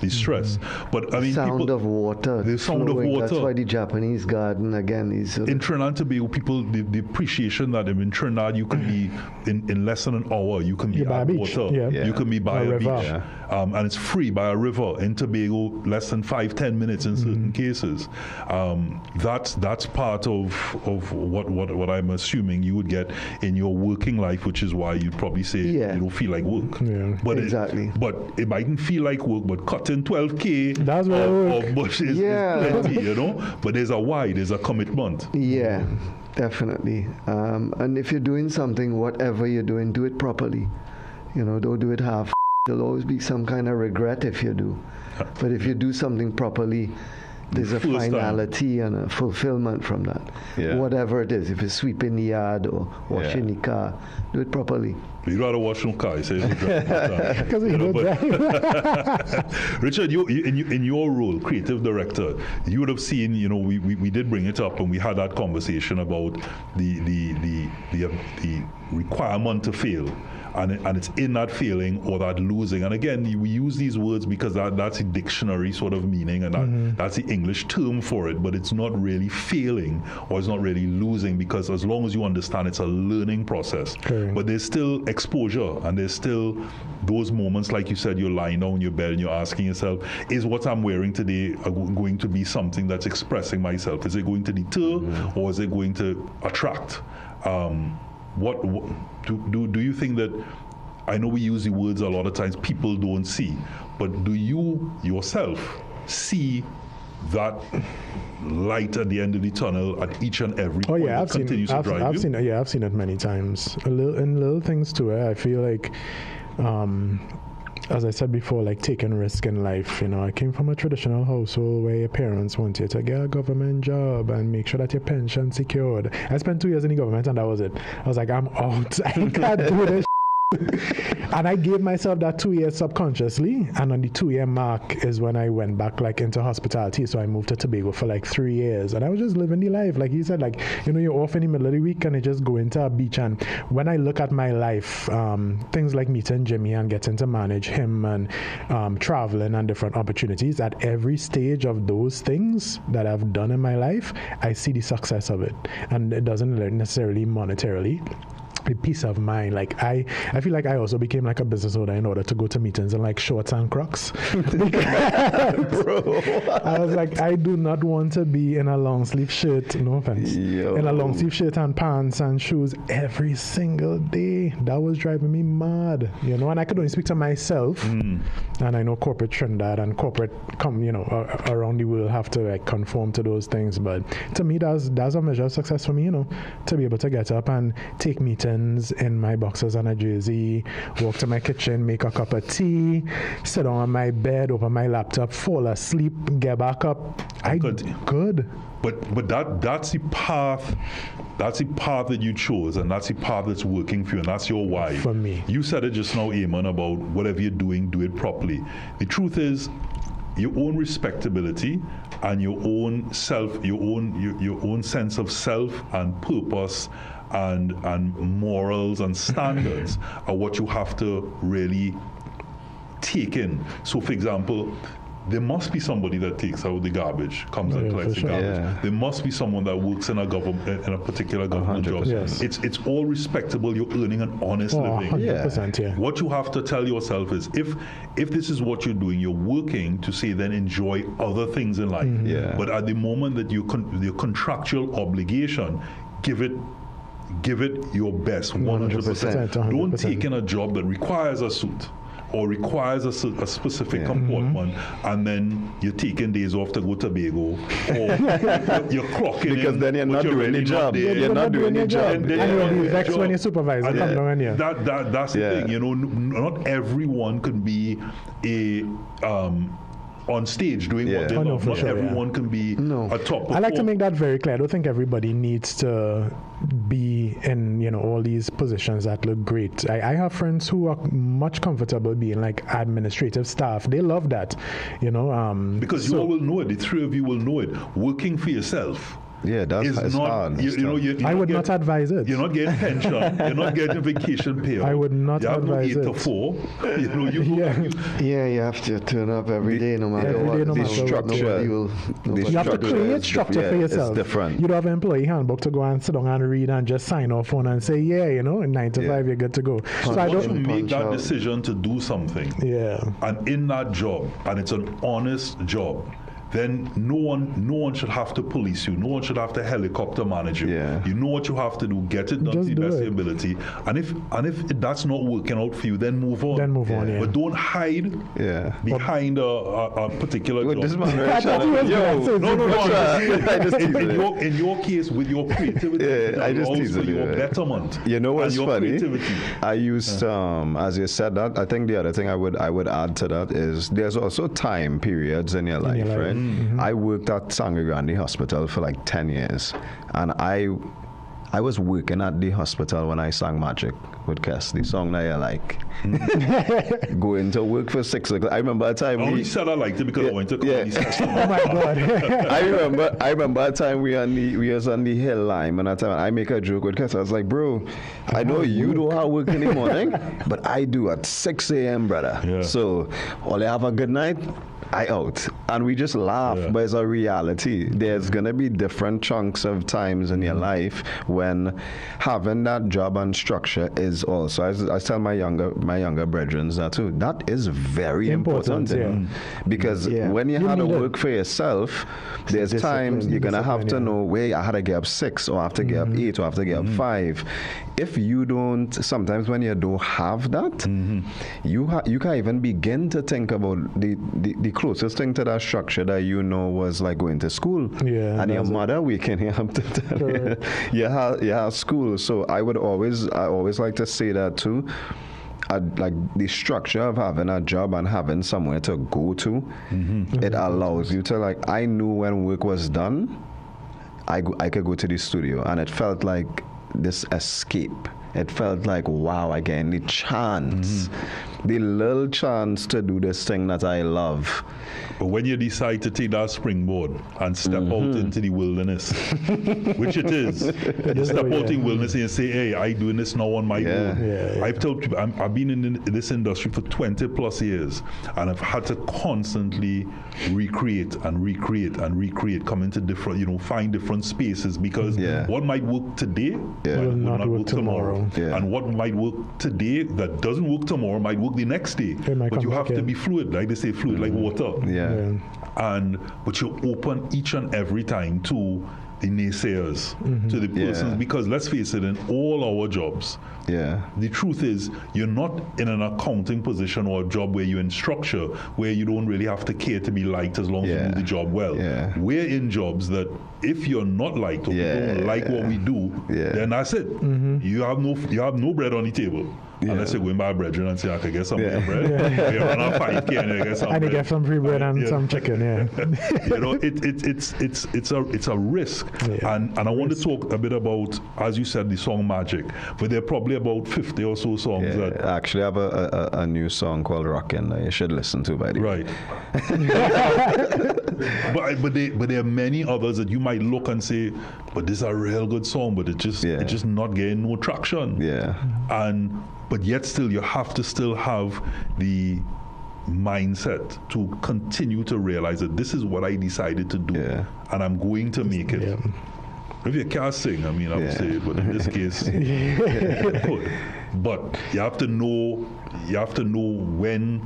the stress. But I mean, sound of water. The sound flowing. of water. That's why the Japanese garden again is in Trinidad and Tobago. People the appreciation that in Trinidad you can be in less than an hour. You can be at water. You can be by a beach, and it's free by a river. In Tobago, less than 5-10 minutes in certain cases. That's part of what I'm assuming you would get in your working life, which is why you'd probably say you don't feel like work. Yeah. But exactly. But it mightn't feel like work, but cutting 12K That's what of bush is plenty, you know. But there's a why, there's a commitment. Yeah, definitely. And if you're doing something, whatever you're doing, do it properly. You know, don't do it half. There'll always be some kind of regret if you do. But if you do something properly, there's a finality and a fulfillment from that. Yeah. Whatever it is, if it's sweeping the yard or washing the car, do it properly. You'd rather wash no car, you say. Because you don't drive. Richard, you in your role, creative director, you would have seen, you know, we did bring it up and we had that conversation about the requirement to fail. And it's in that failing or that losing. And again, we use these words because that's a dictionary sort of meaning, and that's the English term for it, but it's not really failing or it's not really losing, because as long as you understand it's a learning process. Okay. But there's still exposure, and there's still those moments, like you said, you're lying down on your bed and you're asking yourself, is what I'm wearing today going to be something that's expressing myself? Is it going to deter or is it going to attract? What do you think that, I know we use the words a lot of times, people don't see, but do you yourself see that light at the end of the tunnel at each and every point that continues to drive you? I've seen it many times. In little things too. I feel like, as I said before, like taking risk in life. You know, I came from a traditional household where your parents want you to get a government job and make sure that your pension's secured. I spent 2 years in the government and that was it. I was like, I'm out. I can't do this. And I gave myself that 2 years subconsciously, and on the 2-year mark is when I went back like into hospitality. So I moved to Tobago for like 3 years, and I was just living the life, like you said, like, you know, you're off in the middle of the week and you just go into a beach. And when I look at my life, things like meeting Jimmy and getting to manage him and traveling and different opportunities, at every stage of those things that I've done in my life, I see the success of it, and it doesn't necessarily monetarily. The peace of mind. Like I feel like I also became like a business owner in order to go to meetings in like shorts and Crocs. Bro. I was like, I do not want to be in a long sleeve shirt, no offense, in a long sleeve shirt and pants and shoes every single day. That was driving me mad, you know. And I could only speak to myself. And I know corporate Trinidad and corporate around the world have to like conform to those things. But to me, that's a measure of success for me, you know, to be able to get up and take meetings in my boxers and a jersey, walk to my kitchen, make a cup of tea, sit on my bed, open my laptop, fall asleep, get back up. Good. But that's the path. That's the path that you chose, and that's the path that's working for you, and that's your why. For me. You said it just now, Eamon, about whatever you're doing, do it properly. The truth is, your own respectability and your own self, your own sense of self and purpose and morals and standards are what you have to really take in. So, for example, there must be somebody that takes out the garbage, comes and collects the garbage. Yeah. There must be someone that works in a particular government job. Yes. It's all respectable. You're earning an honest living. 100%, yeah. What you have to tell yourself is, if this is what you're doing, you're working to say then enjoy other things in life. Yeah. But at the moment that your contractual obligation, give it your best, 100%. Don't take in a job that requires a suit or requires a specific comportment, and then you're taking days off to go to Tobago, or you're clocking because in, then you're not doing your job. You're not doing your job. And you'll be vexed when your supervisor comes down here. That's the thing, you know. Not everyone can be on stage doing what they love. Not everyone can be a top performer. I like to make that very clear. I don't think everybody needs to be in, you know, all these positions that look great. I have friends who are much comfortable being like administrative staff. They love that, you know. Because you all will know it. The three of you will know it. Working for yourself. Yeah, that's hard. I would not advise it. You're not getting pension. You're not getting vacation pay. I would not advise it. You have 8 to 4. You know, you have to turn up every day, no matter what. The structure. You have to create structure for yourself. It's different. You don't have an employee handbook to go and sit down and read and just sign off on and say, you know, in 9 to 5 you're good to go. So I don't make that decision to do something. Yeah. And in that job, and it's an honest job, then no one should have to police you. No one should have to helicopter manage you. Yeah. You know what you have to do. Get it done Just to the do best of it. your ability. And if that's not working out for you, then move on. Yeah. But don't hide behind a particular job. This man I thought he was gonna say No. In your case, with your creativity, it I just allows tease for you. your betterment. You know what's and your funny? creativity. I used, as you said that, I think the other thing I would add to that is there's also time periods in your life, right? Mm-hmm. I worked at Sangre Grande Hospital for like 10 years, and I was working at the hospital when I sang Magic with Kes, the song that you like. Going to work for 6 o'clock. I remember a time I only said I liked it because I went to comedy session. Oh my God. I remember a time we was on the hill line, and at time I make a joke with Kes. I was like, bro, I know you don't have work in the morning, but I do at 6 a.m., brother. Yeah. So all you have a good night, I out. And we just laugh, but it's a reality. There's gonna be different chunks of times in your life when having that job and structure is also, I tell my younger brethren that too, that is very important. Because when you have to work for yourself, there's times you're gonna have to know, wait, I had to get up 6, or I have to get up 8, or I have to get up 5. If you don't, sometimes when you don't have that, you can't even begin to think about the closest thing to that structure that you know was like going to school. Yeah, and your mother waking you up to tell you have school. So I always like to say that too. Like the structure of having a job and having somewhere to go to, it allows you to, like, I knew when work was done, I could go to the studio, and it felt like this escape. It felt like, wow, I get the chance, the little chance to do this thing that I love. But when you decide to take that springboard and step out into the wilderness, which it is, you step out in wilderness and you say, hey, I'm doing this now on my own. I've told people, I've been in this industry for 20 plus years, and I've had to constantly recreate, come into different, find different spaces, because what might work today will not work tomorrow. And what might work today that doesn't work tomorrow might work the next day. But you have to be fluid, like they say, fluid like water. But you open each and every time to the naysayers, to the persons, because let's face it, in all our jobs, the truth is you're not in an accounting position or a job where you're in structure where you don't really have to care to be liked as long as you do the job well. We're in jobs that if you're not liked or you don't like what we do, then that's it. You have no bread on the table. Unless you're going by brethren and say, I could get some bread. You run a 5K and you get some bread. And you get some free bread and some chicken, it's a risk. And I want to talk a bit about, as you said, the song Magic. But there are probably about 50 or so songs that... I actually have a new song called Rockin' that you should listen to, by the way. Right. but there are many others that you might look and say, but this is a real good song, but it's just not getting no traction. But yet still, you have to still have the mindset to continue to realize that this is what I decided to do, and I'm going to make it. If you can't sing, I would say, but in this case, you could. But you have to know when,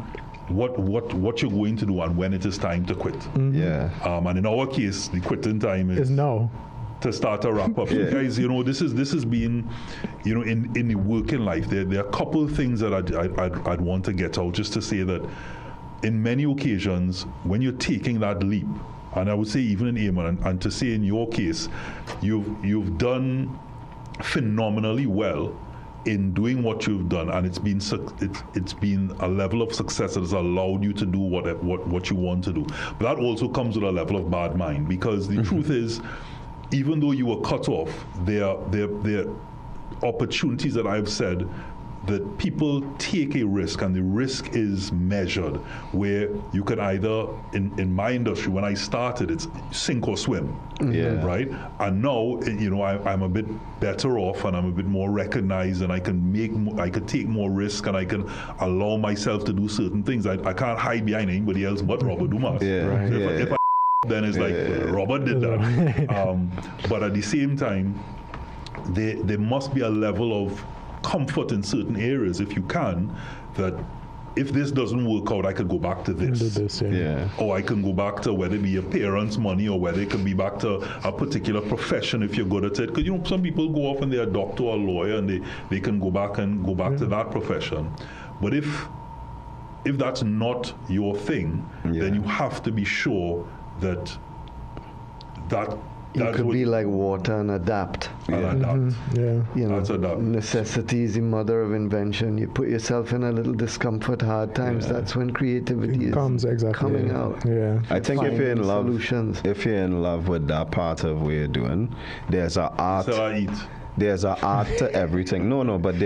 what you're going to do and when it is time to quit. And in our case, the quitting time is now. To start to wrap up. So guys, this has been, in the working life, there are a couple of things that I'd want to get out, just to say that in many occasions, when you're taking that leap, and I would say even in Eamon, and to say in your case, you've done phenomenally well in doing what you've done, and it's been a level of success that has allowed you to do what you want to do. But that also comes with a level of bad mind, because the truth is, even though you were cut off, there are opportunities that I've said that people take a risk, and the risk is measured, where you can either, in my industry, when I started, it's sink or swim, right? And now, I'm a bit better off, and I'm a bit more recognized, and I could take more risk, and I can allow myself to do certain things. I can't hide behind anybody else but Robert Dumas. If I then it's like, Robert did that. But at the same time, there must be a level of comfort in certain areas, if you can, that if this doesn't work out, I could go back to this. Do this, yeah. Or I can go back to whether it be a parent's money or whether it could be back to a particular profession if you're good at it. Because some people go off and they're a doctor or a lawyer and they can go back to that profession. But if that's not your thing, then you have to be sure that you could be like water and adapt. Necessity is the mother of invention. You put yourself in a little discomfort, hard times. That's when creativity is coming out. I think if you're in love with that part of what you're doing, there's an art. There's an art to everything. But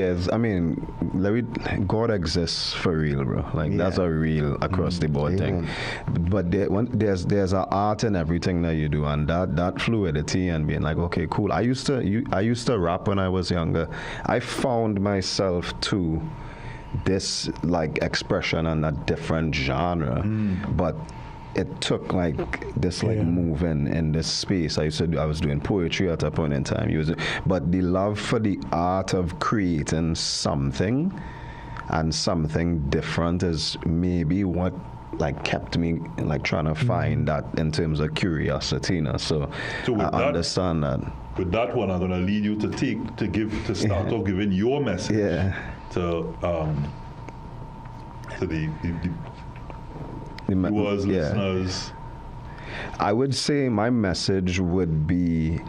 God exists for real, bro. That's a real across the board thing. But there's an art in everything that you do, and that fluidity and being like, okay, cool. I used to rap when I was younger. I found myself to this expression and a different genre, but it took this moving in this space. I was doing poetry at a point in time. But the love for the art of creating something and something different is maybe what kept me trying to find that in terms of curiosity. So I understand that. With that one, I'm gonna lead you to start off giving your message to the viewers, listeners. I would say my message would be,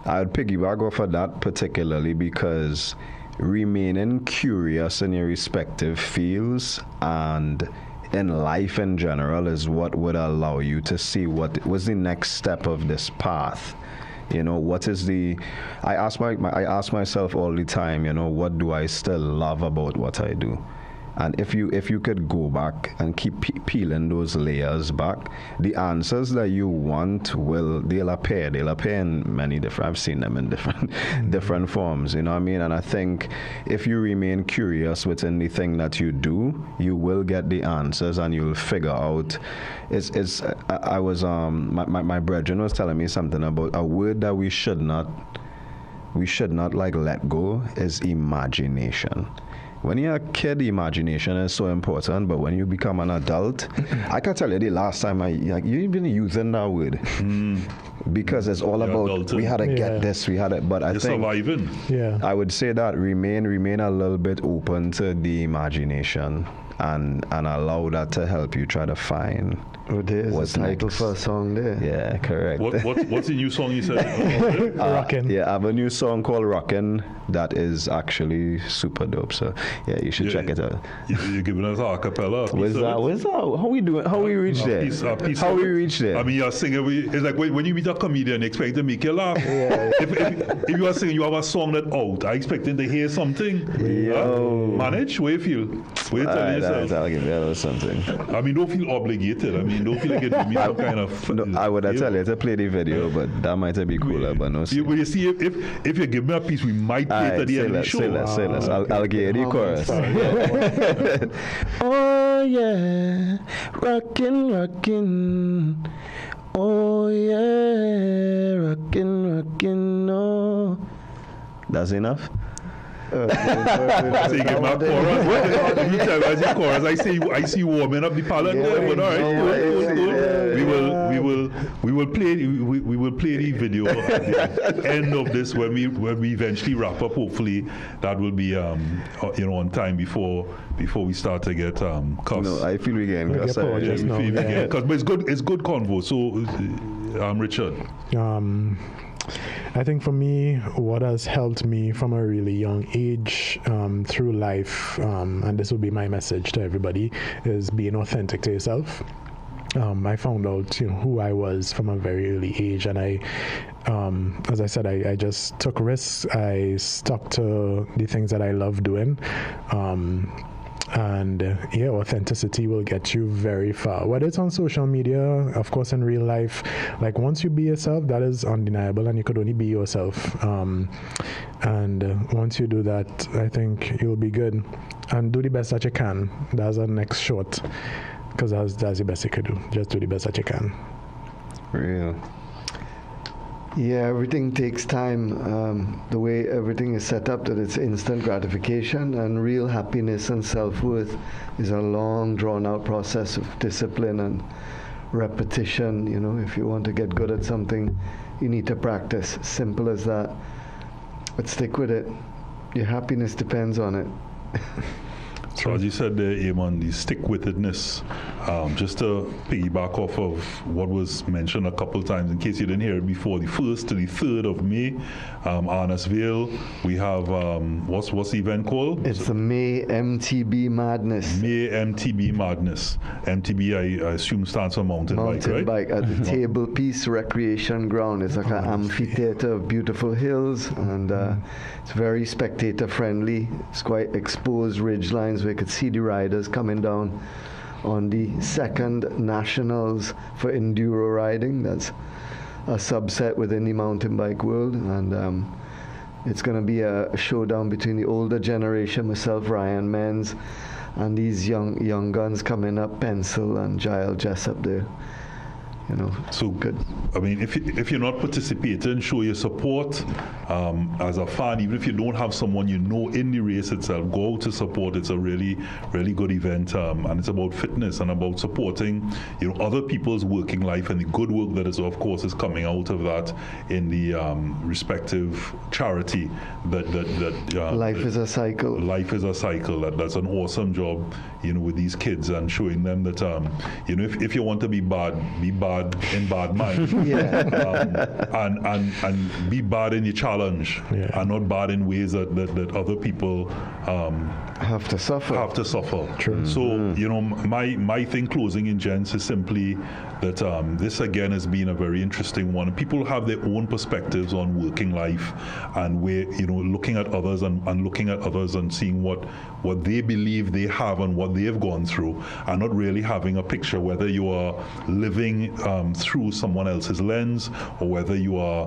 I would piggyback off of that particularly because remaining curious in your respective fields and in life in general is what would allow you to see what was the next step of this path. What is I ask myself all the time, what do I still love about what I do? And if you could go back and keep peeling those layers back, the answers that you want they'll appear. They'll appear in many different. I've seen them in different forms. You know what I mean? And I think if you remain curious within the thing that you do, you will get the answers and you'll figure out. My brethren was telling me something about a word that we should not let go is imagination. When you're a kid, imagination is so important, but when you become an adult, I can tell you the last time you've been using that word because it's all about we had to get this, we had it. But I think surviving. I would say that remain a little bit open to the imagination and allow that to help you try to find. There's a title for a song there. Yeah, correct. What's the new song you said? Rockin'. I have a new song called Rockin' that is actually super dope. So you should check it out. You're giving us a cappella. Where's that? How we doing? How we reach there? How we reach there? I mean, you're singing. It's like when you meet a comedian, you expect to make you laugh. If you are singing, you have a song that out. I expecting to hear something. Manage. Where you feel? Where you tell yourself? I'll give you something. I mean, don't feel obligated. I mean, don't feel like it do me some kind of. I would tell you to play the video, but that might be cooler. But no. You see, if you give me a piece, we might play to the end of the show. Say less. I'll give you the chorus. Oh yeah, rockin'. Oh yeah, rockin'. Oh. That's enough. So you give my chorus. Let me tell you, chorus. I see warming up the palette. But all right, we will play the video at the end of this when we eventually wrap up. Hopefully that will be on time before we start to get cussed. No, I feel we getting cussed. But it's good convo. So Richard. I think for me, what has helped me from a really young age through life, and this will be my message to everybody, is being authentic to yourself. I found out who I was from a very early age, and as I said, I just took risks. I stuck to the things that I love doing. And authenticity will get you very far, whether it's on social media, of course, in real life. Like, once you be yourself, that is undeniable, and you could only be yourself. And once you do that, I think you'll be good, and do the best that you can. That's our next short, because that's the best you could do. Just do the best that you can. Real. Yeah, everything takes time. The way everything is set up, that it's instant gratification, and real happiness and self-worth is a long, drawn-out process of discipline and repetition. You know, if you want to get good at something, you need to practice. Simple as that. But stick with it. Your happiness depends on it. So as you said there, Eamon, the stick-with-itness, just to piggyback off of what was mentioned a couple times, in case you didn't hear it before, the 1st to the 3rd of May, Arnasville, we have, what's the event called? It's the May MTB Madness. May MTB Madness. MTB, I assume, stands for mountain bike, right? Mountain bike at the Table Peace Recreation Ground. It's like an amphitheater of beautiful hills, and it's very spectator-friendly. It's quite exposed ridgelines. We could see the riders coming down on the 2nd Nationals for enduro riding. That's a subset within the mountain bike world, and it's going to be a showdown between the older generation, myself, Ryan Menz, and these young guns coming up, Pencil and Giles Jessup there. You know, so good. I mean, if you're not participating, show your support as a fan. Even if you don't have someone you know in the race itself, go out to support. It's a really, really good event, and it's about fitness and about supporting, you know, other people's working life and the good work that is, of course, is coming out of that in the respective charity. Life is a cycle. Life is a cycle. That's an awesome job, you know, with these kids, and showing them that, you know, if you want to be bad in bad mind. And be bad in your challenge, and not bad in ways that other people have to suffer. True. So, you know, my thing closing in, gents, is simply that this again has been a very interesting one. People have their own perspectives on working life, and we're, you know, looking at others and looking at others and seeing what they believe they have and what they have gone through, and not really having a picture whether you are living through someone else's lens or whether you are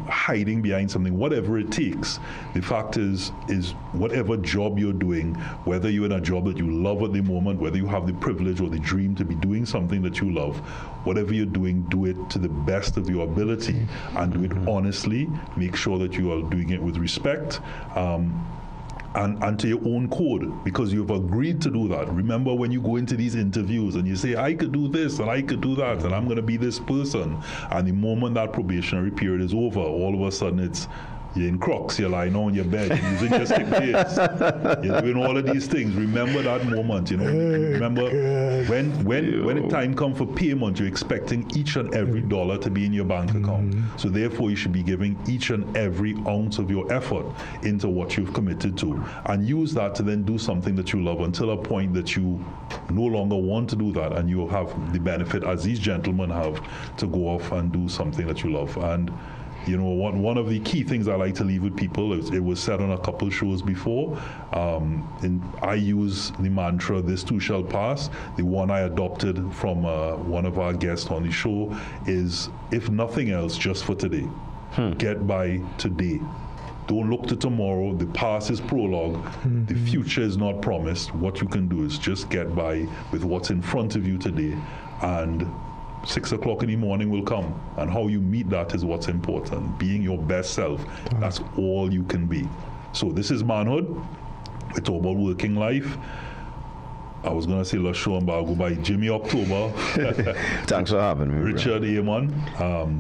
hiding behind something. Whatever it takes, the fact is whatever job you're doing, whether you're in a job that you love at the moment, whether you have the privilege or the dream to be doing something that you love, whatever you're doing, do it to the best of your ability, and do it honestly. Make sure that you are doing it with respect, and to your own code, because you've agreed to do that. Remember, when you go into these interviews and you say, I could do this and I could do that and I'm going to be this person, and the moment that probationary period is over, all of a sudden it's, you're in Crocs, you're lying on your bed, you're using your stick days, you're doing all of these things. Remember that moment, you know. Remember when the time comes for payment, you're expecting each and every dollar to be in your bank account. So therefore, you should be giving each and every ounce of your effort into what you've committed to, and use that to then do something that you love until a point that you no longer want to do that, and you have the benefit, as these gentlemen have, to go off and do something that you love. And you know, one of the key things I like to leave with people is, it was said on a couple shows before, and I use the mantra, this too shall pass. The one I adopted from one of our guests on the show is, if nothing else, just for today. Get by today. Don't look to tomorrow. The past is prologue. The future is not promised. What you can do is just get by with what's in front of you today, and 6 o'clock in the morning will come, and how you meet that is what's important. Being your best self, that's all you can be. So this is Manhood. We talk about working life. I was going to say let's show embargo by Jimmy October. Thanks for having me, Richard Eamon.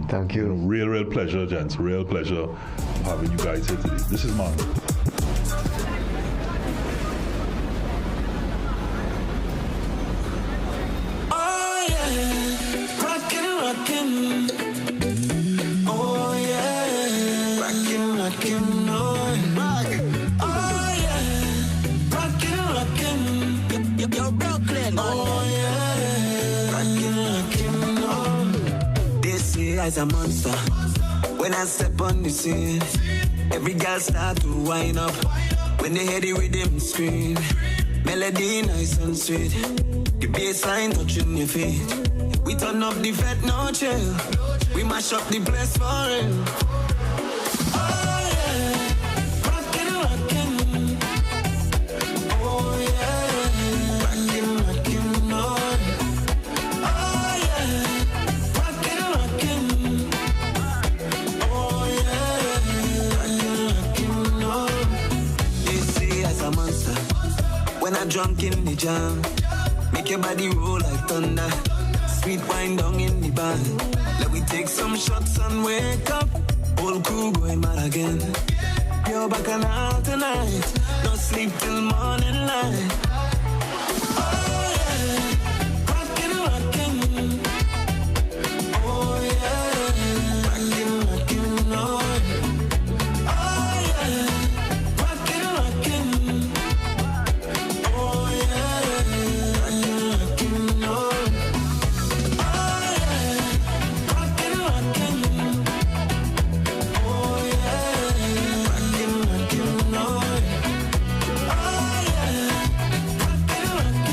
Thank you. Real pleasure, gents. Real pleasure having you guys here today. This is Manhood. As a monster, when I step on the scene, every girl start to wind up. When they hear the rhythm scream, melody nice and sweet, the bass line touching your feet. We turn up the vet, no chill. We mash up the place for real. man a drunk in the jam. Make your body roll like thunder. Sweet wine down in the bar. Let we take some shots and wake up. Whole crew going mad again. You're back on out tonight. No sleep till morning light. Oh yeah, rockin', rockin'. Oh yeah, rockin', rockin', oh. Oh yeah, rockin', rockin'. Oh yeah, rockin', rockin', oh. Oh yeah, rockin', rockin'. Oh yeah, rockin', rockin', oh. Oh yeah, rockin', rockin'.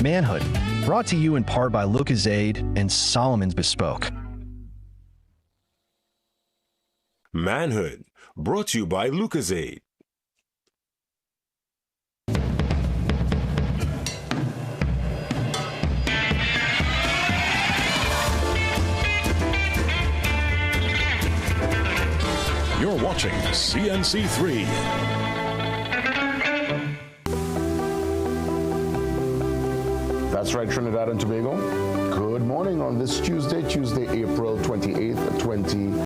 Manhood, brought to you in part by Lucozade and Solomon's Bespoke. Manhood, brought to you by Lucozade. You're watching CNC3. That's right, Trinidad and Tobago. Good morning on this Tuesday, April 28th,